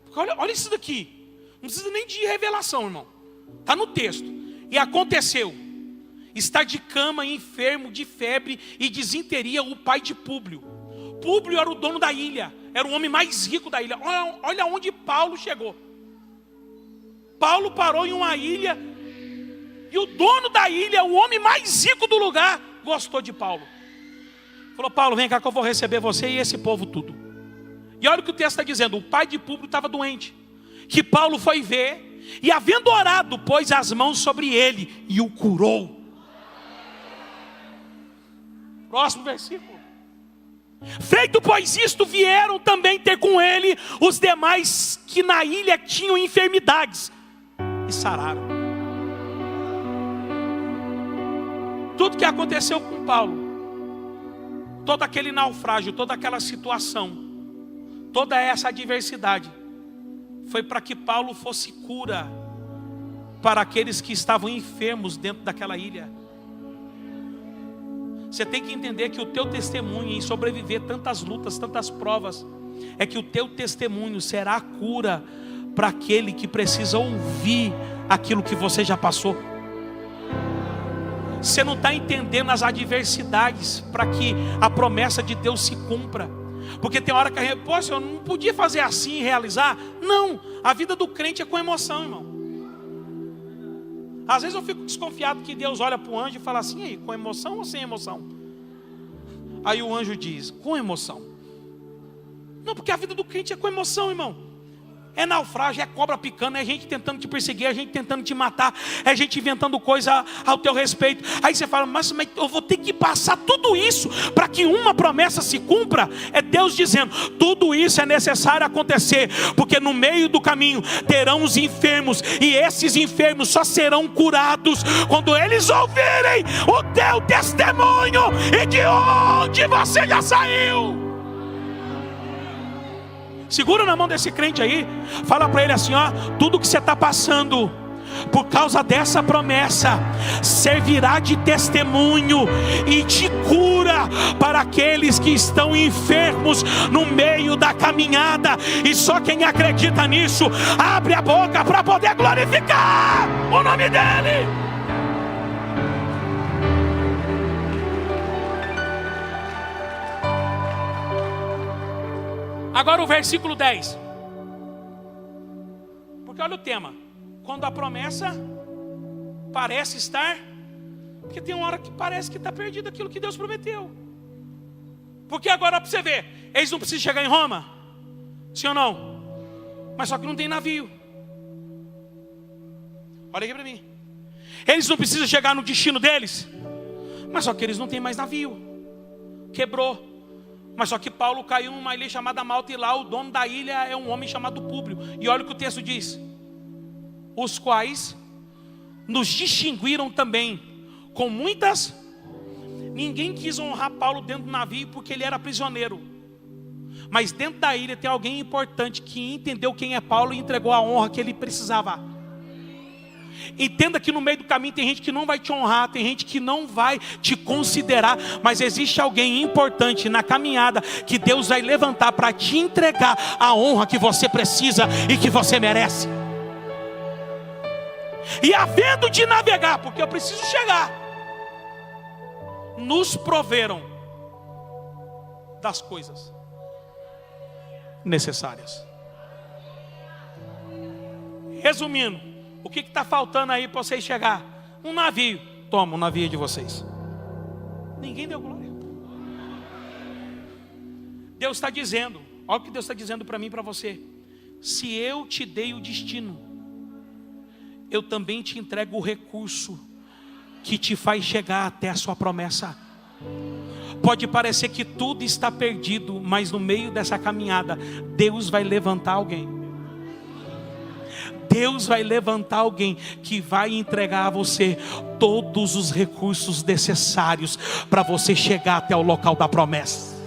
Porque olha isso daqui. Não precisa nem de revelação, irmão. Está no texto. E aconteceu: está de cama, enfermo de febre e disenteria o pai de Públio. Públio era o dono da ilha, era o homem mais rico da ilha. Olha onde Paulo chegou. Paulo parou em uma ilha, e o dono da ilha, o homem mais rico do lugar, gostou de Paulo. Falou: Paulo, vem cá que eu vou receber você e esse povo tudo. E olha o que o texto está dizendo: o pai de Públio estava doente, que Paulo foi ver, e havendo orado, pôs as mãos sobre ele e o curou. Próximo versículo. Feito pois isto, vieram também ter com ele os demais que na ilha tinham enfermidades, e sararam. Tudo que aconteceu com Paulo, todo aquele naufrágio, toda aquela situação, toda essa adversidade, foi para que Paulo fosse cura para aqueles que estavam enfermos dentro daquela ilha. Você tem que entender que o teu testemunho em sobreviver tantas lutas, tantas provas, é que o teu testemunho será a cura para aquele que precisa ouvir aquilo que você já passou. Você não está entendendo as adversidades para que a promessa de Deus se cumpra. Porque tem hora que a gente, poxa, eu não podia fazer assim e realizar. Não, a vida do crente é com emoção, irmão. Às vezes eu fico desconfiado que Deus olha para o anjo e fala assim: ei, com emoção ou sem emoção? Aí o anjo diz: com emoção. Não, porque a vida do crente é com emoção, irmão. É naufrágio, é cobra picando, é gente tentando te perseguir, é gente tentando te matar, é gente inventando coisa ao teu respeito. Aí você fala: mas eu vou ter que passar tudo isso para que uma promessa se cumpra? É Deus dizendo: tudo isso é necessário acontecer, porque no meio do caminho terão os enfermos, e esses enfermos só serão curados quando eles ouvirem o teu testemunho e de onde você já saiu. Segura na mão desse crente aí, fala para ele assim: ó, tudo que você está passando por causa dessa promessa servirá de testemunho e de cura para aqueles que estão enfermos no meio da caminhada. E só quem acredita nisso abre a boca para poder glorificar o nome dele. Agora o versículo 10. Porque olha o tema: quando a promessa parece estar, porque tem uma hora que parece que está perdido aquilo que Deus prometeu. Porque agora para você ver, eles não precisam chegar em Roma, sim ou não? Mas só que não tem navio. Olha aqui para mim. Eles não precisam chegar no destino deles, mas só que eles não têm mais navio. Quebrou. Mas só que Paulo caiu numa ilha chamada Malta, e lá o dono da ilha é um homem chamado Públio. E olha o que o texto diz: os quais nos distinguiram também com muitas. Ninguém quis honrar Paulo dentro do navio porque ele era prisioneiro. Mas dentro da ilha tem alguém importante que entendeu quem é Paulo e entregou a honra que ele precisava. Entenda que no meio do caminho tem gente que não vai te honrar, tem gente que não vai te considerar, mas existe alguém importante na caminhada que Deus vai levantar para te entregar a honra que você precisa e que você merece. E havendo de navegar, porque eu preciso chegar, nos proveram das coisas necessárias. Resumindo, o que está faltando aí para vocês chegar? Um navio. Toma, um navio de vocês. Ninguém deu glória. Deus está dizendo, olha o que Deus está dizendo para mim e para você: se eu te dei o destino, eu também te entrego o recurso que te faz chegar até a sua promessa. Pode parecer que tudo está perdido, mas no meio dessa caminhada, Deus vai levantar alguém. Deus vai levantar alguém que vai entregar a você todos os recursos necessários para você chegar até o local da promessa.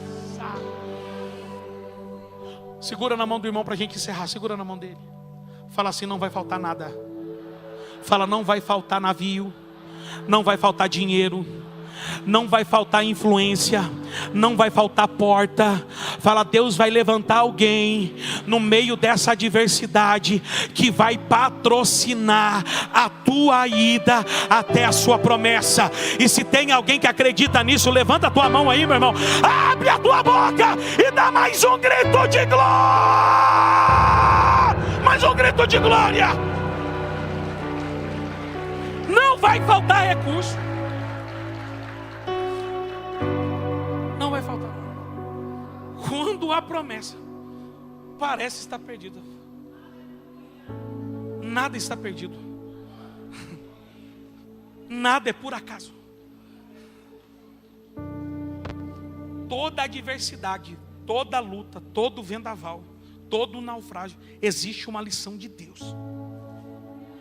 Segura na mão do irmão para a gente encerrar. Segura na mão dele. Fala assim: não vai faltar nada. Fala: não vai faltar navio, não vai faltar dinheiro, não vai faltar influência, não vai faltar porta. Fala: Deus vai levantar alguém no meio dessa adversidade que vai patrocinar a tua ida até a sua promessa. E se tem alguém que acredita nisso, levanta a tua mão aí, meu irmão. Abre a tua boca e dá mais um grito de glória. Mais um grito de glória. Não vai faltar recurso. Não vai faltar. Quando a promessa parece estar perdida, nada está perdido. Nada é por acaso. Toda adversidade, toda luta, todo vendaval, todo naufrágio, existe uma lição de Deus.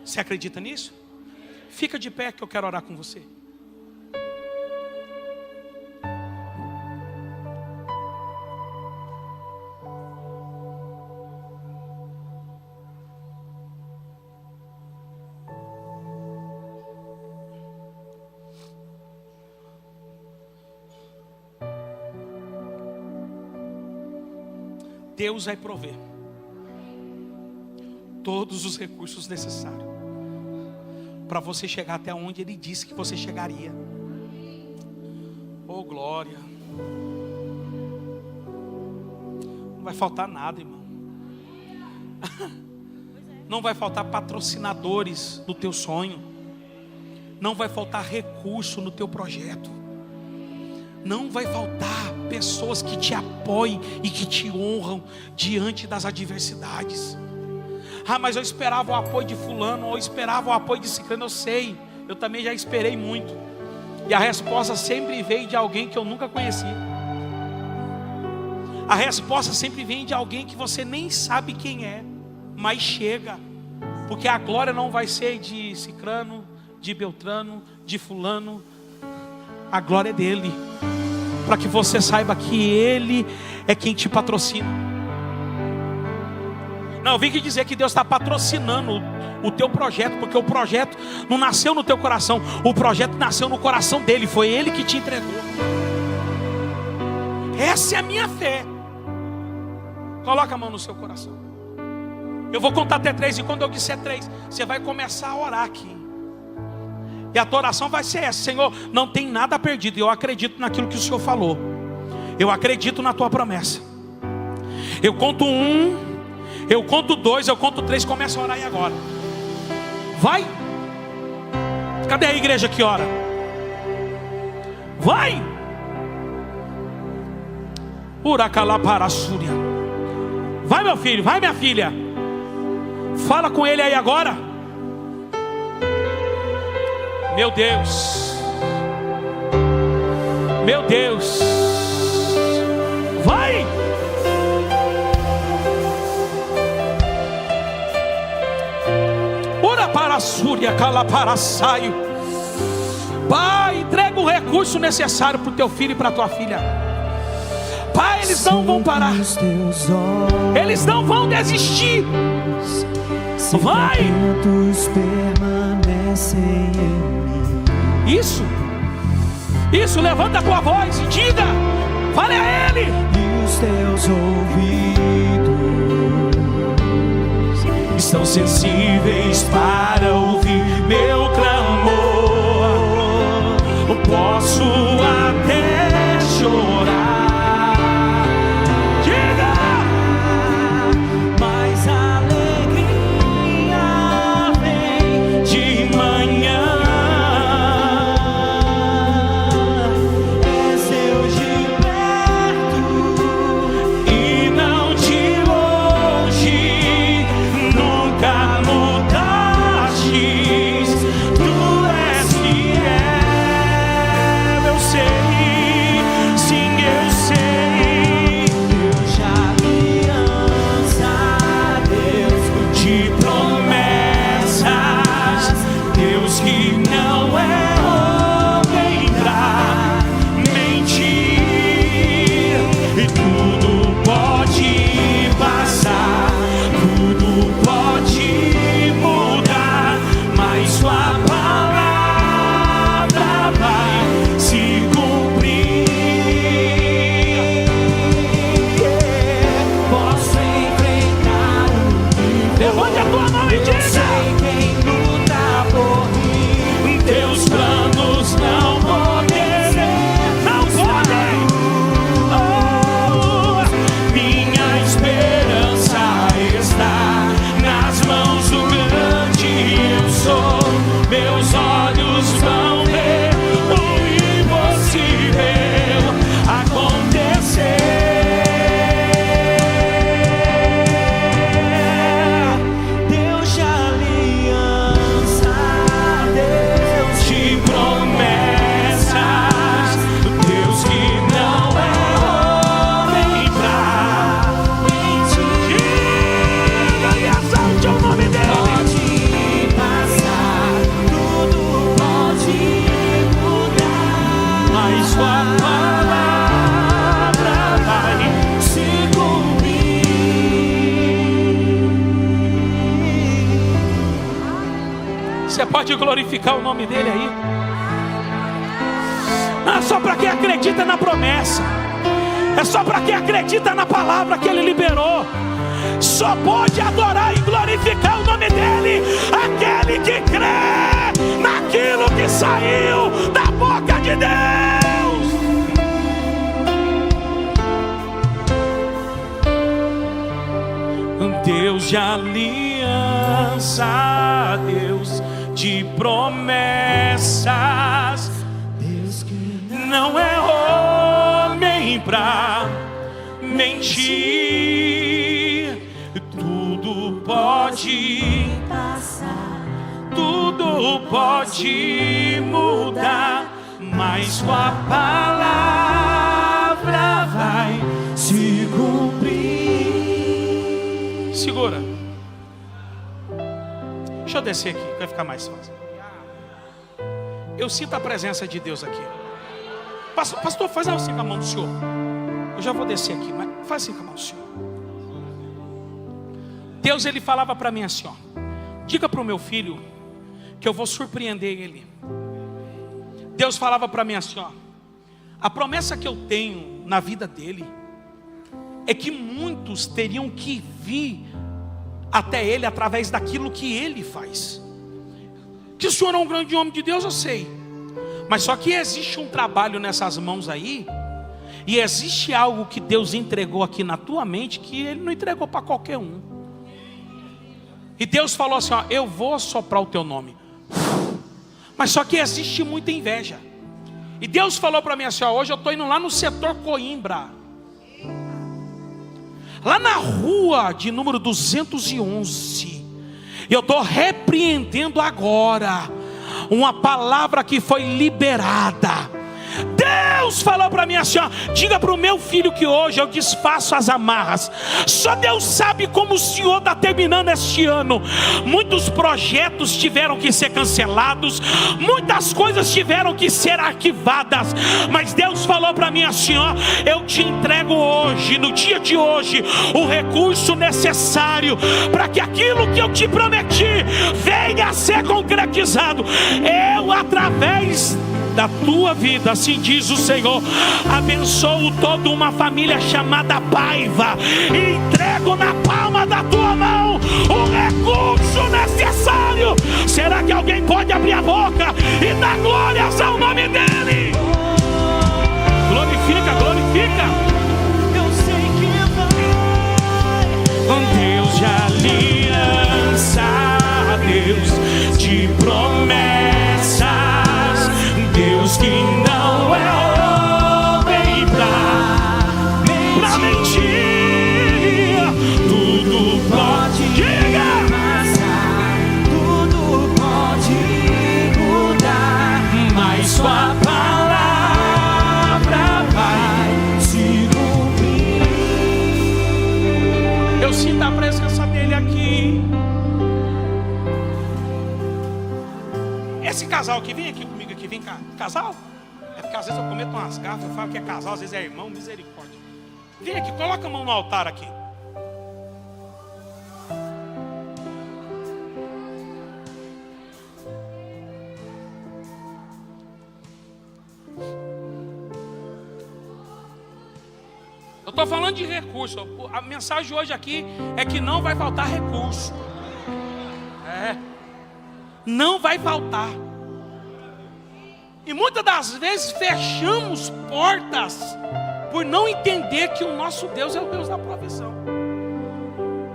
Você acredita nisso? Fica de pé que eu quero orar com você. Deus vai prover todos os recursos necessários para você chegar até onde Ele disse que você chegaria. Oh, glória. Não vai faltar nada, irmão. Não vai faltar patrocinadores no teu sonho. Não vai faltar recurso no teu projeto. Não vai faltar pessoas que te apoiem e que te honram diante das adversidades. Ah, mas eu esperava o apoio de fulano, ou eu esperava o apoio de ciclano. Eu sei, eu também já esperei muito. E a resposta sempre veio de alguém que eu nunca conheci. A resposta sempre vem de alguém que você nem sabe quem é, mas chega. Porque a glória não vai ser de ciclano, de beltrano, de fulano. A glória é dele. Para que você saiba que Ele é quem te patrocina. Não, eu vim aqui dizer que Deus está patrocinando o teu projeto, porque o projeto não nasceu no teu coração, o projeto nasceu no coração dele, foi Ele que te entregou. Essa é a minha fé. Coloca a mão no seu coração. Eu vou contar até 3, e quando eu disser 3, você vai começar a orar aqui. E a tua oração vai ser essa: Senhor, não tem nada perdido, eu acredito naquilo que o Senhor falou, eu acredito na tua promessa. Eu conto 1, eu conto 2, eu conto 3, começa a orar aí agora. Vai. Cadê a igreja que ora? Vai. Uracalaparasúria. Vai, meu filho, vai, minha filha. Fala com ele aí agora. Meu Deus. Meu Deus. Vai. Ora para a Súria, cala para saio. Pai, entrega o recurso necessário para o teu filho e para a tua filha. Pai, eles não vão parar. Eles não vão desistir. Vai. Isso, levanta a tua voz e diga. Fale a Ele. E os teus ouvidos estão sensíveis para ouvir meu clamor. Eu posso até chorar, diga, mas a alegria vem de manhã. És Deus de perto e não de longe. pode glorificar o nome dele aí? Não é só para quem acredita na promessa, é só para quem acredita na palavra que ele liberou. Só pode adorar e glorificar o nome dele aquele que crê naquilo que saiu da boca de Deus. Deus de aliança, Deus de promessas, Deus que não é homem pra mentir. Tudo pode passar, tudo pode mudar, mas com a palavra vai se cumprir. Segura. Deixa eu descer aqui, vai ficar mais fácil. Eu sinto a presença de Deus aqui. Pastor, faz assim com a mão do senhor. Eu já vou descer aqui, mas faz assim com a mão do senhor. Deus, ele falava para mim assim, ó: diga para o meu filho que eu vou surpreender ele. Deus falava para mim assim, ó: a promessa que eu tenho na vida dele é que muitos teriam que vir até ele através daquilo que ele faz. Que o senhor é um grande homem de Deus, eu sei, mas só que existe um trabalho nessas mãos aí, e existe algo que Deus entregou aqui na tua mente que ele não entregou para qualquer um. E Deus falou assim, ó: eu vou soprar o teu nome. Mas só que existe muita inveja. E Deus falou para mim assim, ó: hoje eu estou indo lá no setor Coimbra, lá na rua de número 211, e eu estou repreendendo agora uma palavra que foi liberada. Deus falou para mim assim, ó: diga para o meu filho que hoje eu desfaço as amarras. Só Deus sabe como o Senhor está terminando este ano. Muitos projetos tiveram que ser cancelados, muitas coisas tiveram que ser arquivadas, mas Deus falou para mim assim, ó: eu te entrego hoje, no dia de hoje, o recurso necessário para que aquilo que eu te prometi venha a ser concretizado. Eu, através da tua vida, assim diz o Senhor, abençoo toda uma família chamada Paiva, e entrego na palma da tua mão o recurso necessário. Será que alguém pode abrir a boca e dar glórias ao nome dele? Glorifica, glorifica. Eu sei que vai. Deus de aliança, Deus de promessas, Deus que não é homem pra mentir. Tudo pode passar, tudo pode mudar, mas com a palavra vai se cumprir. Eu sinto a presença dele aqui. Esse casal aqui, vem aqui comigo aqui, vem cá. Casal? É porque às vezes eu cometo umas gafas, eu falo que é casal, às vezes é irmão, misericórdia. Vem aqui, coloca a mão no altar aqui. Eu estou falando de recurso. A mensagem hoje aqui é que não vai faltar recurso. Não vai faltar. E muitas das vezes fechamos portas por não entender que o nosso Deus é o Deus da provisão.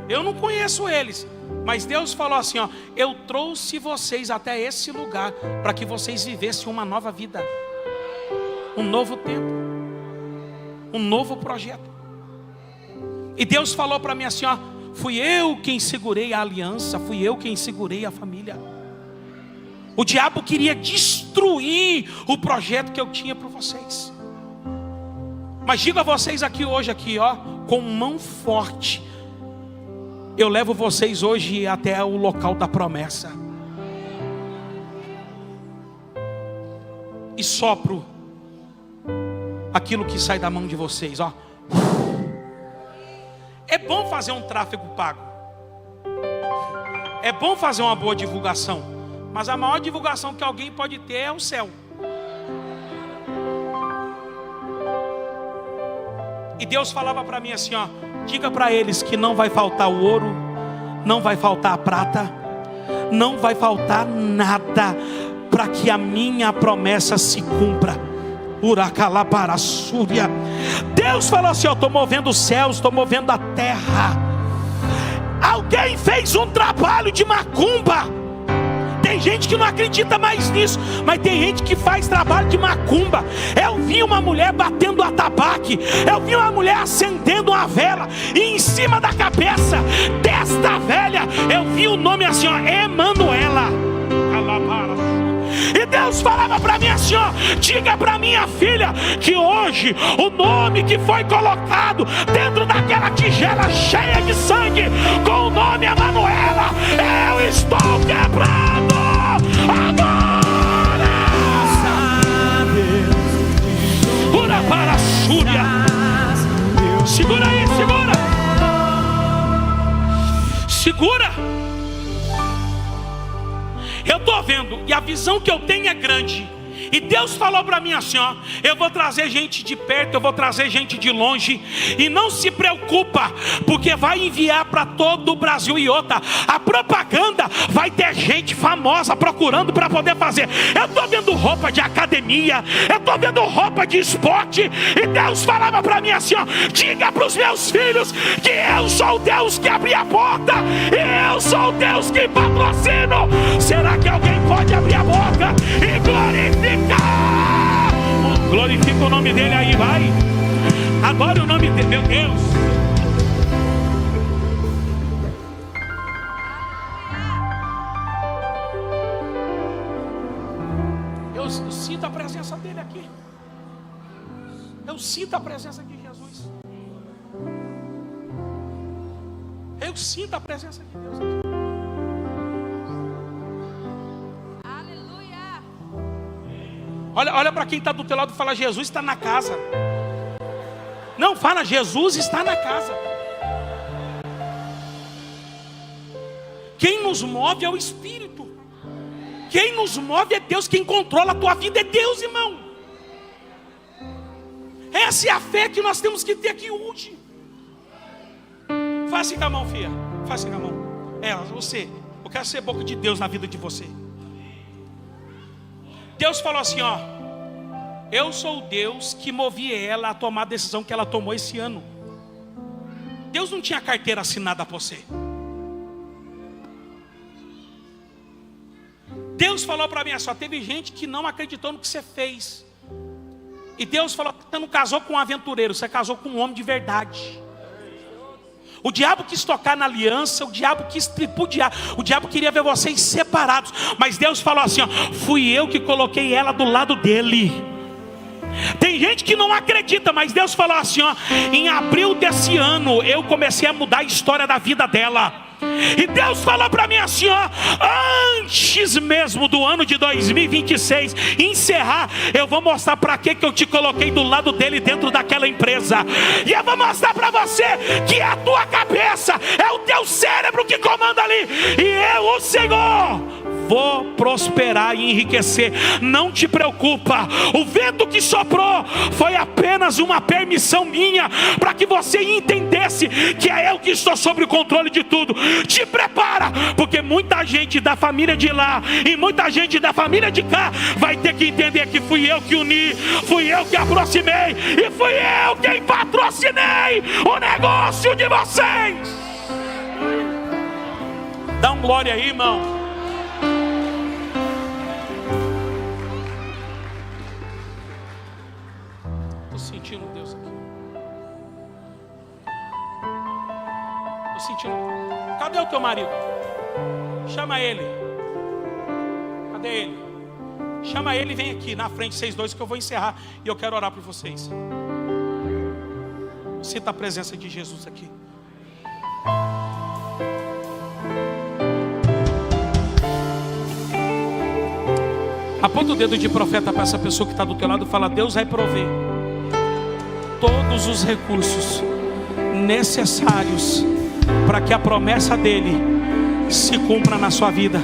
Eu não conheço eles, mas Deus falou assim, ó: eu trouxe vocês até esse lugar para que vocês vivessem uma nova vida, um novo tempo, um novo projeto. E Deus falou para mim assim, ó: fui eu quem segurei a aliança, fui eu quem segurei a família. O diabo queria destruir o projeto que eu tinha para vocês. Mas digo a vocês aqui hoje, aqui, ó, com mão forte, eu levo vocês hoje até o local da promessa. E sopro aquilo que sai da mão de vocês, ó. É bom fazer um tráfego pago. É bom fazer uma boa divulgação. Mas a maior divulgação que alguém pode ter é o céu. E Deus falava para mim assim, ó: diga para eles que não vai faltar o ouro, não vai faltar a prata, não vai faltar nada, para que a minha promessa se cumpra. Uracalaparasúria. Deus falou assim: eu estou movendo os céus, estou movendo a terra. Alguém fez um trabalho de macumba. Tem gente que não acredita mais nisso, mas tem gente que faz trabalho de macumba. Eu vi uma mulher batendo atabaque, eu vi uma mulher acendendo uma vela, e em cima da cabeça desta velha eu vi o nome assim, ó, Emanuela. E Deus falava para mim assim, ó: diga para minha filha que hoje o nome que foi colocado dentro daquela tigela cheia de sangue, com o nome Emanuela, eu estou quebrando agora. Ura para a Súria. Segura aí, segura. Segura. Eu estou vendo, e a visão que eu tenho é grande. E Deus falou para mim assim, ó: eu vou trazer gente de perto, eu vou trazer gente de longe. E não se preocupa, porque vai enviar para todo o Brasil. E outra, a propaganda vai ter gente famosa procurando para poder fazer. Eu estou vendo roupa de academia, eu estou vendo roupa de esporte. E Deus falava para mim assim, ó: diga para os meus filhos que eu sou o Deus que abre a porta, e eu sou o Deus que patrocino. Será que alguém pode abrir a boca e glorificar? Glorifica o nome dele aí, vai. Adore o nome dele, meu Deus. Eu sinto a presença dele aqui. Eu sinto a presença de Jesus. Eu sinto a presença de Deus aqui. Olha para quem está do teu lado e fala: Jesus está na casa. Não, fala: Jesus está na casa. Quem nos move é o Espírito. Quem nos move é Deus. Quem controla a tua vida é Deus, irmão. Essa é a fé que nós temos que ter aqui hoje. Faz assim com a mão, filha. Faz assim com a mão. Você. Eu quero ser boca de Deus na vida de você. Deus falou assim, ó: eu sou o Deus que movi ela a tomar a decisão que ela tomou esse ano. Deus não tinha carteira assinada para você. Deus falou para mim, só teve gente que não acreditou no que você fez. E Deus falou: você não casou com um aventureiro, você casou com um homem de verdade. O diabo quis tocar na aliança, o diabo quis tripudiar, o diabo queria ver vocês separados. Mas Deus falou assim, ó: fui eu que coloquei ela do lado dele. Tem gente que não acredita, mas Deus falou assim, ó: em abril desse ano eu comecei a mudar a história da vida dela. E Deus falou para mim assim, ó: antes mesmo do ano de 2026 encerrar, eu vou mostrar para que eu te coloquei do lado dele dentro daquela empresa. E eu vou mostrar para você que é a tua cabeça, é o teu cérebro que comanda ali. E eu, o Senhor, vou prosperar e enriquecer. Não te preocupa. O vento que soprou foi apenas uma permissão minha, para que você entendesse que é eu que estou sobre o controle de tudo. Te prepara, porque muita gente da família de lá e muita gente da família de cá vai ter que entender que fui eu que uni, fui eu que aproximei, e fui eu quem patrocinei o negócio de vocês. Dá um glória aí, irmão. Estou sentindo Deus aqui. Estou sentindo. Cadê o teu marido? Chama ele. Cadê ele? Chama ele e vem aqui na frente, vocês dois, que eu vou encerrar e eu quero orar por vocês. Sinta a presença de Jesus aqui. Aponta o dedo de profeta para essa pessoa que está do teu lado e fala: Deus vai prover todos os recursos necessários para que a promessa dele se cumpra na sua vida.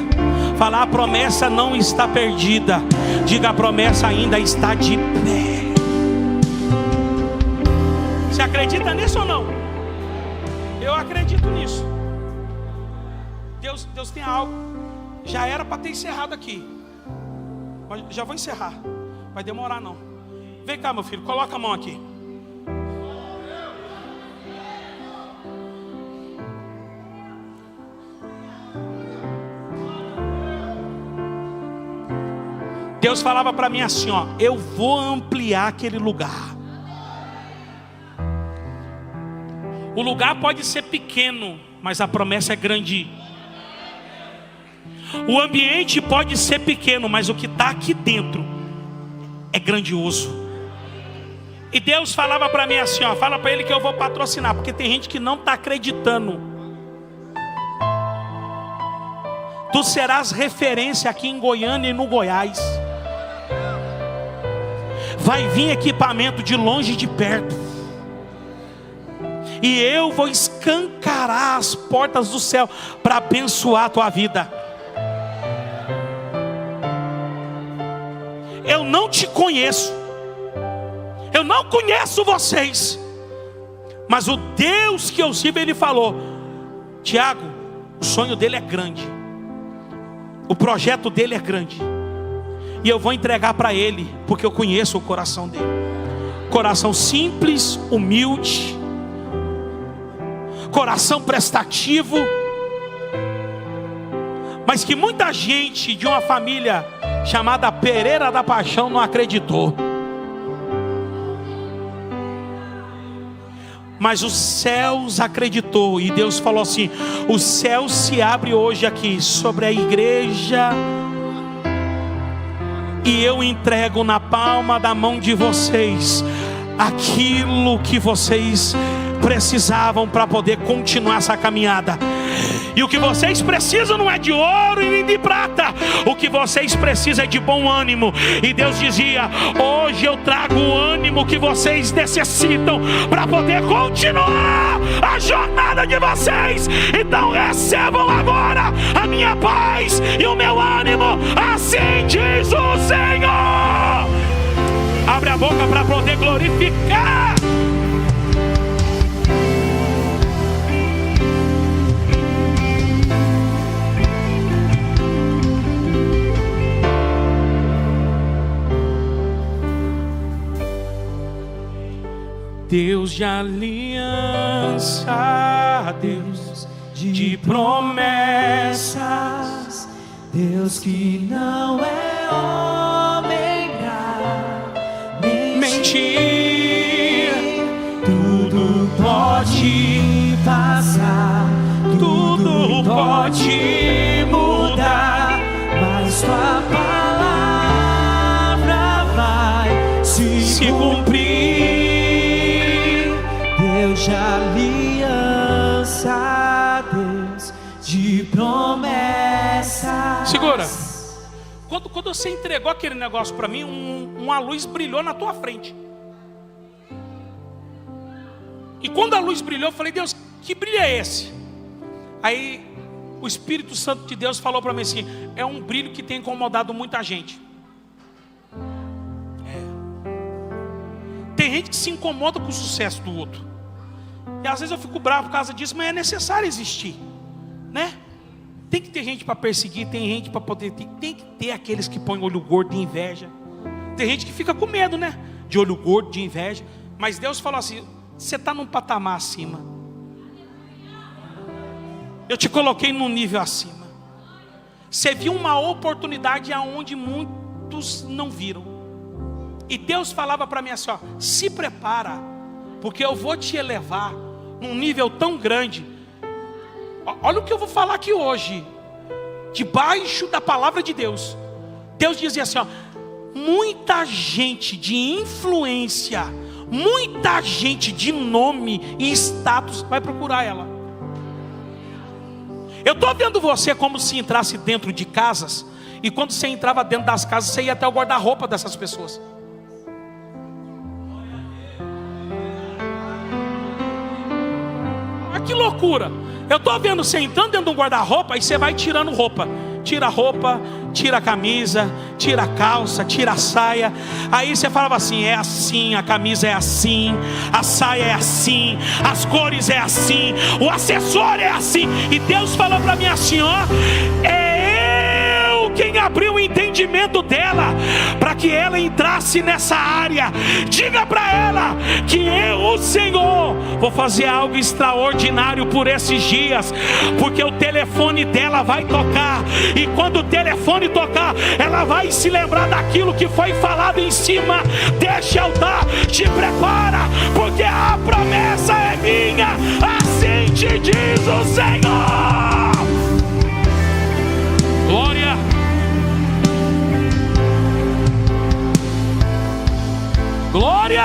Falar: a promessa não está perdida. Diga: a promessa ainda está de pé. Você acredita nisso ou não? Eu acredito nisso. Deus tem algo. Já era para ter encerrado aqui, mas já vou encerrar. Vai demorar não. Vem cá, meu filho, coloca a mão aqui. Deus falava para mim assim, ó: eu vou ampliar aquele lugar. O lugar pode ser pequeno, mas a promessa é grande. O ambiente pode ser pequeno, mas o que está aqui dentro é grandioso. E Deus falava para mim assim, ó: fala para ele que eu vou patrocinar, porque tem gente que não está acreditando. Tu serás referência aqui em Goiânia e no Goiás. Vai vir equipamento de longe e de perto. E eu vou escancarar as portas do céu para abençoar a tua vida. Eu não te conheço. Eu não conheço vocês. Mas o Deus que eu sirvo, Ele falou: Tiago, o sonho dele é grande. O projeto dele é grande. E eu vou entregar para ele, porque eu conheço o coração dele. Coração simples, humilde. Coração prestativo. Mas que muita gente de uma família chamada Pereira da Paixão não acreditou. Mas os céus acreditou. E Deus falou assim: o céu se abre hoje aqui sobre a igreja, e eu entrego na palma da mão de vocês aquilo que vocês precisavam para poder continuar essa caminhada. E o que vocês precisam não é de ouro e nem de prata. O que vocês precisam é de bom ânimo. E Deus dizia: hoje eu trago o ânimo que vocês necessitam para poder continuar a jornada de vocês. Então recebam agora a minha paz e o meu ânimo. Assim diz o Senhor. Abre a boca para poder glorificar. Deus de aliança, Deus de promessas, Deus que não é homem pra mentir. Tudo pode passar, tudo pode mudar, mas tua palavra vai se cumprir. Deus de aliança, Deus de promessas. Segura. Quando você entregou aquele negócio para mim, uma luz brilhou na tua frente. E quando a luz brilhou, eu falei: Deus, que brilho é esse? Aí o Espírito Santo de Deus falou para mim assim: é um brilho que tem incomodado muita gente. Tem gente que se incomoda com o sucesso do outro. E às vezes eu fico bravo por causa disso, mas é necessário existir, né? Tem que ter gente para perseguir, tem gente para poder, tem que ter aqueles que põem olho gordo de inveja. Tem gente que fica com medo, né? De olho gordo, de inveja. Mas Deus falou assim: você está num patamar acima. Eu te coloquei num nível acima. Você viu uma oportunidade aonde muitos não viram. E Deus falava para mim assim, ó: se prepara, porque eu vou te elevar num nível tão grande. Olha o que eu vou falar aqui hoje, debaixo da palavra de Deus. Deus dizia assim, ó: muita gente de influência, muita gente de nome e status vai procurar ela. Eu estou vendo você como se entrasse dentro de casas, e quando você entrava dentro das casas, você ia até o guarda-roupa dessas pessoas. Aquilo loucura. Eu estou vendo você entrando dentro de um guarda-roupa, e você vai tirando roupa. Tira a roupa, tira a camisa, tira a calça, tira a saia. Aí você falava assim: é assim, a camisa é assim, a saia é assim, as cores é assim, o acessório é assim. E Deus falou para mim assim: ó, é eu quem abriu o entendimento dela, para que ela entrasse nessa área. Diga para ela que eu, o Senhor, vou fazer algo extraordinário por esses dias, porque o telefone dela vai tocar, e quando o telefone tocar, ela vai se lembrar daquilo que foi falado em cima deste altar. Te prepara, porque a promessa é minha, assim te diz o Senhor. Glória. Glória.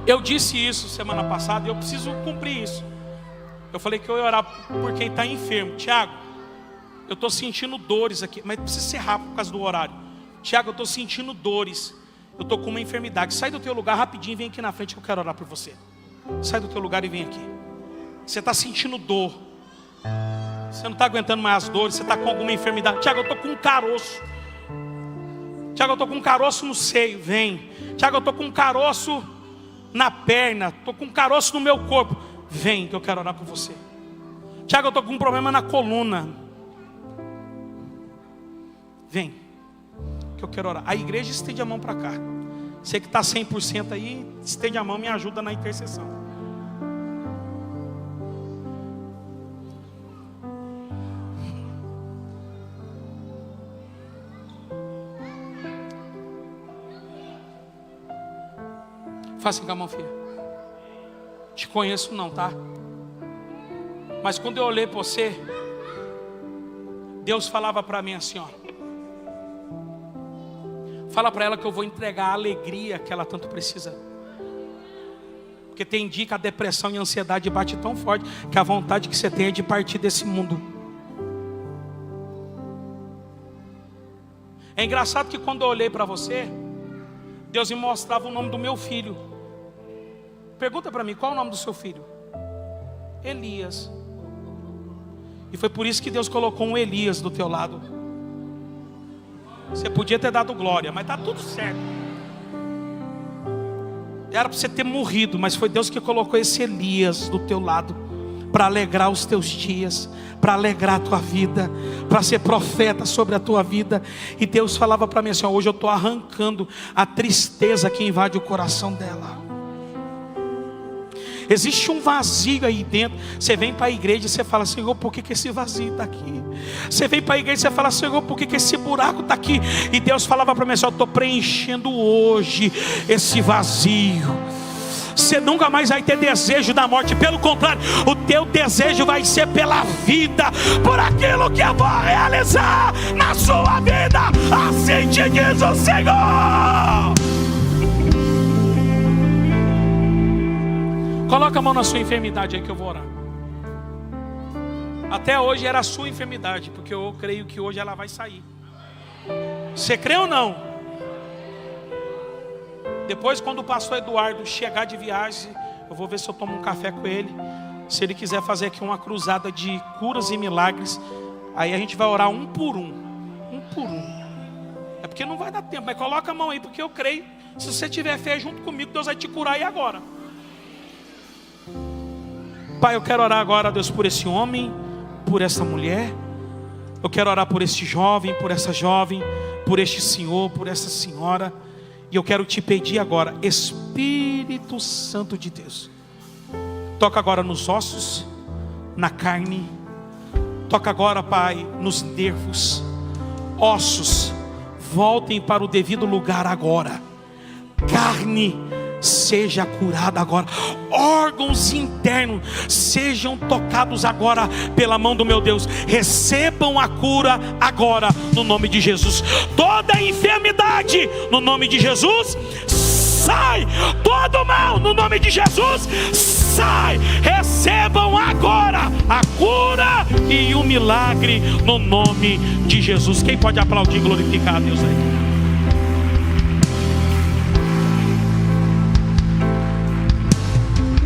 Eu disse isso semana passada e eu preciso cumprir isso. Eu falei que eu ia orar por quem está enfermo. Tiago, eu estou sentindo dores aqui, mas precisa ser rápido por causa do horário. Tiago, eu estou sentindo dores, eu estou com uma enfermidade. Sai do teu lugar rapidinho e vem aqui na frente que eu quero orar por você. Sai do teu lugar e vem aqui. Você está sentindo dor, você não está aguentando mais as dores, você está com alguma enfermidade. Tiago, eu estou com um caroço. Tiago, eu estou com um caroço no seio. Vem. Tiago, eu estou com um caroço na perna, estou com um caroço no meu corpo. Vem que eu quero orar por você. Tiago, eu estou com um problema na coluna. Vem que eu quero orar. A igreja estende a mão para cá. Você que está 100% aí, estende a mão, me ajuda na intercessão. Faça com a mão, filha. Te conheço não, tá? Mas quando eu olhei para você, Deus falava para mim assim, ó: fala para ela que eu vou entregar a alegria que ela tanto precisa. Porque tem dia que a depressão e a ansiedade bate tão forte que a vontade que você tem é de partir desse mundo. É engraçado que quando eu olhei para você, Deus me mostrava o nome do meu filho. Pergunta para mim, qual é o nome do seu filho? Elias. E foi por isso que Deus colocou um Elias do teu lado. Você podia ter dado glória, mas está tudo certo. Era para você ter morrido, mas foi Deus que colocou esse Elias do teu lado, para alegrar os teus dias, para alegrar a tua vida, para ser profeta sobre a tua vida. E Deus falava para mim assim: hoje eu estou arrancando a tristeza que invade o coração dela. Existe um vazio aí dentro. Você vem para a igreja e você fala: Senhor, por que esse vazio está aqui? Você vem para a igreja e você fala: Senhor, por que esse buraco está aqui? E Deus falava para mim assim: eu estou preenchendo hoje esse vazio. Você nunca mais vai ter desejo da morte. Pelo contrário, o teu desejo vai ser pela vida, por aquilo que eu vou realizar na sua vida. Assim te diz o Senhor. Coloca a mão na sua enfermidade aí que eu vou orar. Até hoje era a sua enfermidade, porque eu creio que hoje ela vai sair. Você crê ou não? Depois, quando o pastor Eduardo chegar de viagem, eu vou ver se eu tomo um café com ele. Se ele quiser fazer aqui uma cruzada de curas e milagres, aí a gente vai orar um por um. Um por um. É porque não vai dar tempo, mas coloca a mão aí, porque eu creio. Se você tiver fé junto comigo, Deus vai te curar aí agora. Pai, eu quero orar agora, Deus, por esse homem, por essa mulher. Eu quero orar por esse jovem, por essa jovem, por este senhor, por essa senhora. E eu quero te pedir agora, Espírito Santo de Deus, toca agora nos ossos, na carne. Toca agora, Pai, nos nervos. Ossos, voltem para o devido lugar agora. Carne, seja curada agora. Órgãos internos sejam tocados agora pela mão do meu Deus. Recebam a cura agora no nome de Jesus. Toda enfermidade no nome de Jesus sai. Todo mal no nome de Jesus sai. Recebam agora a cura e o milagre no nome de Jesus. Quem pode aplaudir e glorificar a Deus aí?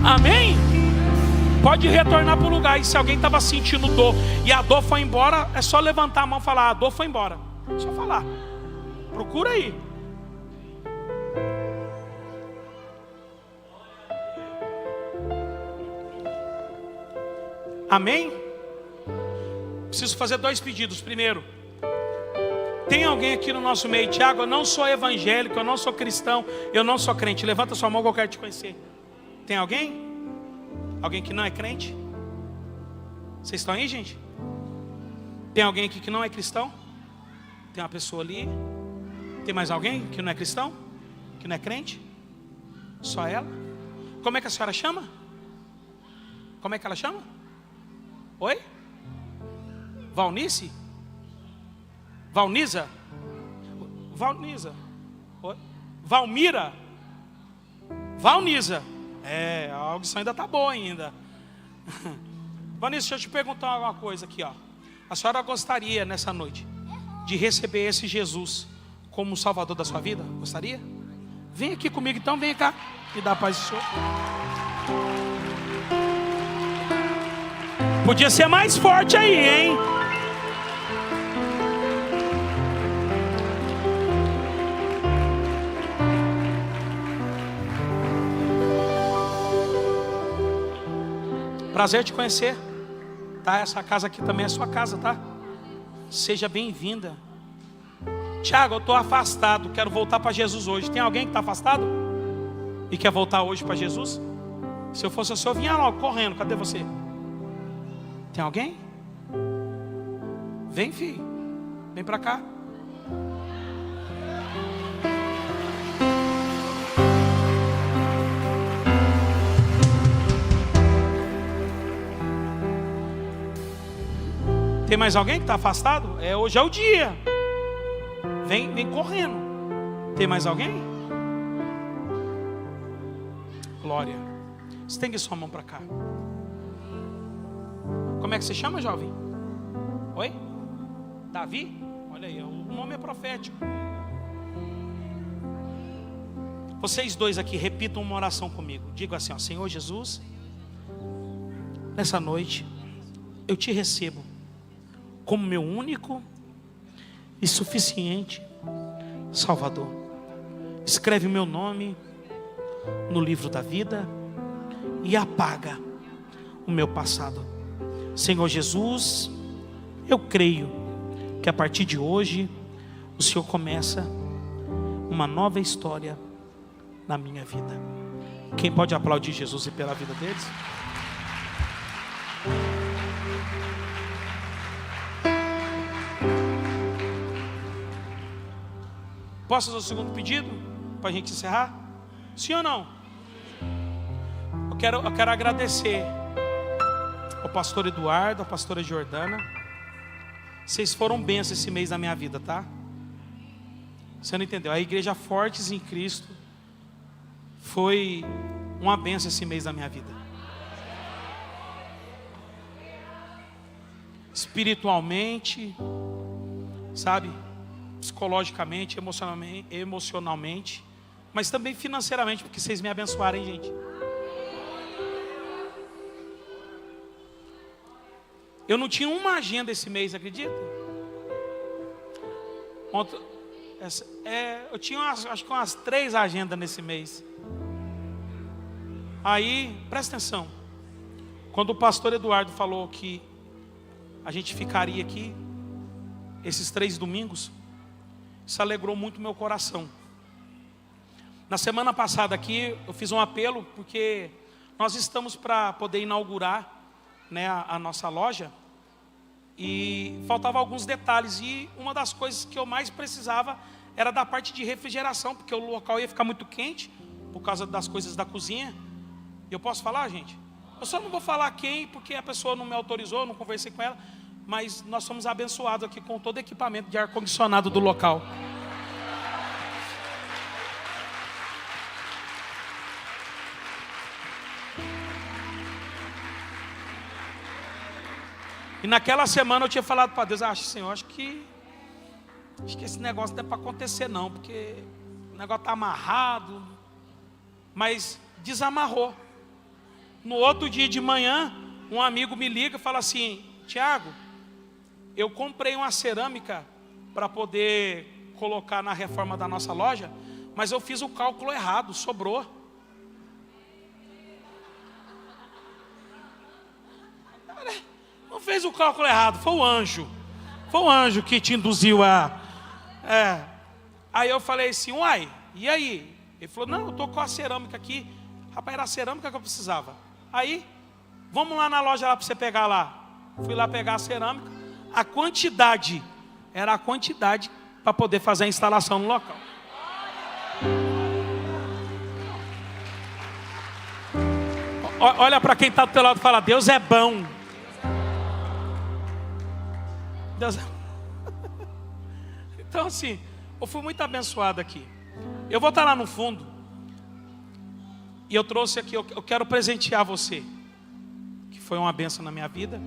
Amém? Pode retornar para o lugar. E se alguém estava sentindo dor e a dor foi embora, é só levantar a mão e falar: a dor foi embora. É só falar. Procura aí. Amém? Preciso fazer 2 pedidos. Primeiro, tem alguém aqui no nosso meio: Tiago, eu não sou evangélico, eu não sou cristão, eu não sou crente. Levanta sua mão que eu quero te conhecer. Tem alguém? Alguém que não é crente? Vocês estão aí, gente? Tem alguém aqui que não é cristão? Tem uma pessoa ali. Tem mais alguém que não é cristão? Que não é crente? Só ela? Como é que a senhora chama? Como é que ela chama? Oi? Valnice? Valniza? Valniza? Oi? Valmira? Valniza? A audição ainda está boa ainda. Valniza, deixa eu te perguntar uma coisa aqui, ó. A senhora gostaria nessa noite de receber esse Jesus como Salvador da sua vida? Gostaria? Vem aqui comigo então, vem cá. Me dá a paz do Senhor. Podia ser mais forte aí, hein? Prazer te conhecer, tá? Essa casa aqui também é sua casa, tá? Seja bem-vinda. Tiago, eu estou afastado, quero voltar para Jesus hoje. Tem alguém que está afastado e quer voltar hoje para Jesus? Se eu fosse o senhor, vinha logo correndo. Cadê você? Tem alguém? Vem, filho. Vem para cá. Tem mais alguém que está afastado? Hoje é o dia. Vem correndo. Tem mais alguém? Glória. Estende sua mão para cá. Como é que você chama, jovem? Oi? Davi? Olha aí, o nome é profético. Vocês dois aqui repitam uma oração comigo. Diga assim, ó: Senhor Jesus, nessa noite eu te recebo como meu único e suficiente Salvador. Escreve o meu nome no livro da vida e apaga o meu passado. Senhor Jesus, eu creio que a partir de hoje o Senhor começa uma nova história na minha vida. Quem pode aplaudir Jesus e pela vida deles? Posso fazer o segundo pedido? Para a gente encerrar? Sim ou não? Eu quero agradecer ao pastor Eduardo, à pastora Jordana. Vocês foram bênçãos esse mês na minha vida, tá? Você não entendeu? A igreja Fortes em Cristo foi uma bênção esse mês na minha vida. Espiritualmente, sabe? Psicologicamente, emocionalmente, mas também financeiramente, porque vocês me abençoaram, hein, gente? Eu não tinha uma agenda esse mês, acredita? Eu tinha acho que umas 3 agendas nesse mês. Aí, presta atenção. Quando o pastor Eduardo falou que a gente ficaria aqui esses 3 domingos, isso alegrou muito meu coração. Na semana passada aqui, eu fiz um apelo, porque nós estamos para poder inaugurar, né, a nossa loja. E faltavam alguns detalhes. E uma das coisas que eu mais precisava era da parte de refrigeração, porque o local ia ficar muito quente por causa das coisas da cozinha. E eu posso falar, gente? Eu só não vou falar quem, porque a pessoa não me autorizou, não conversei com ela. Mas nós somos abençoados aqui com todo o equipamento de ar-condicionado do local. E naquela semana eu tinha falado para Deus: Senhor, acho que esse negócio não é para acontecer não, porque o negócio está amarrado. Mas desamarrou. No outro dia de manhã, um amigo me liga e fala assim: Tiago, eu comprei uma cerâmica para poder colocar na reforma da nossa loja, mas eu fiz o cálculo errado, sobrou. Não fez o cálculo errado, foi o anjo. Foi o anjo que te induziu a... Aí eu falei assim: uai, e aí? Ele falou: não, eu estou com a cerâmica aqui. Rapaz, era a cerâmica que eu precisava. Aí, vamos lá na loja lá para você pegar lá. Fui lá pegar a cerâmica. A quantidade, era a quantidade para poder fazer a instalação no local. Olha para quem está do teu lado e fala: Deus é bom. Deus é... Então assim, eu fui muito abençoado aqui. Eu vou estar lá no fundo. E eu trouxe aqui, eu quero presentear você, que foi uma bênção na minha vida.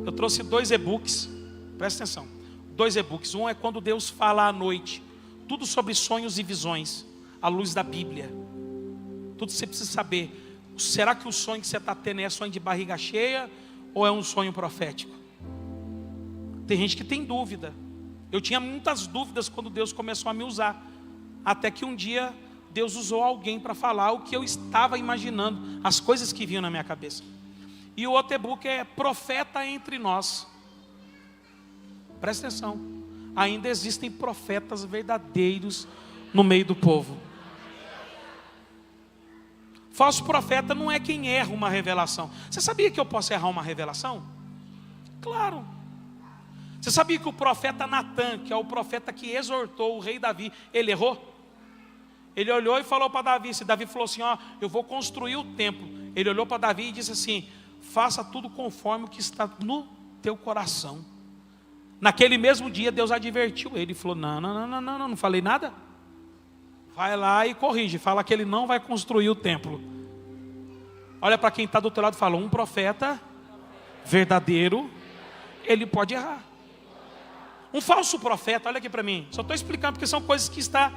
Eu trouxe 2 e-books. Presta atenção, 2 e-books. Um é Quando Deus Fala à Noite, tudo sobre sonhos e visões, à luz da Bíblia. Tudo que você precisa saber. Será que o sonho que você está tendo é sonho de barriga cheia ou é um sonho profético? Tem gente que tem dúvida. Eu tinha muitas dúvidas quando Deus começou a me usar. Até que um dia Deus usou alguém para falar o que eu estava imaginando, as coisas que vinham na minha cabeça. E o outro e-book é Profeta Entre Nós. Presta atenção. Ainda existem profetas verdadeiros no meio do povo. Falso profeta não é quem erra uma revelação. Você sabia que eu posso errar uma revelação? Claro. Você sabia que o profeta Natan, que é o profeta que exortou o rei Davi, ele errou? Ele olhou e falou para Davi, se Davi falou assim: ó, eu vou construir o templo. Ele olhou para Davi e disse assim: faça tudo conforme o que está no teu coração. Naquele mesmo dia Deus advertiu ele e falou: não falei nada. Vai lá e corrige, fala que ele não vai construir o templo. Olha para quem está do outro lado e fala: um profeta verdadeiro, ele pode errar. Um falso profeta, olha aqui para mim, só estou explicando porque são coisas que está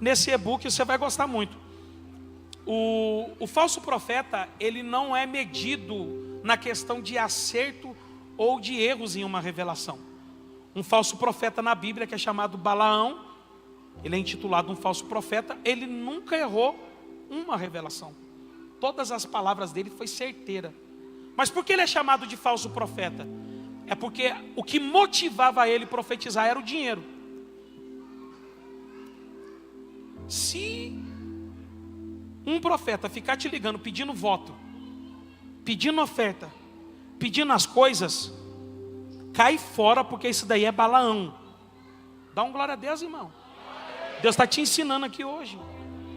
nesse e-book e você vai gostar muito. O falso profeta, ele não é medido na questão de acerto ou de erros em uma revelação. Um falso profeta na Bíblia, que é chamado Balaão, ele é intitulado um falso profeta, ele nunca errou uma revelação. Todas as palavras dele foi certeira. Mas por que ele é chamado de falso profeta? É porque o que motivava ele a profetizar era o dinheiro. Se um profeta ficar te ligando pedindo voto, pedindo oferta, pedindo as coisas, cai fora, porque isso daí é Balaão. Dá um glória a Deus, irmão. Deus está te ensinando aqui hoje.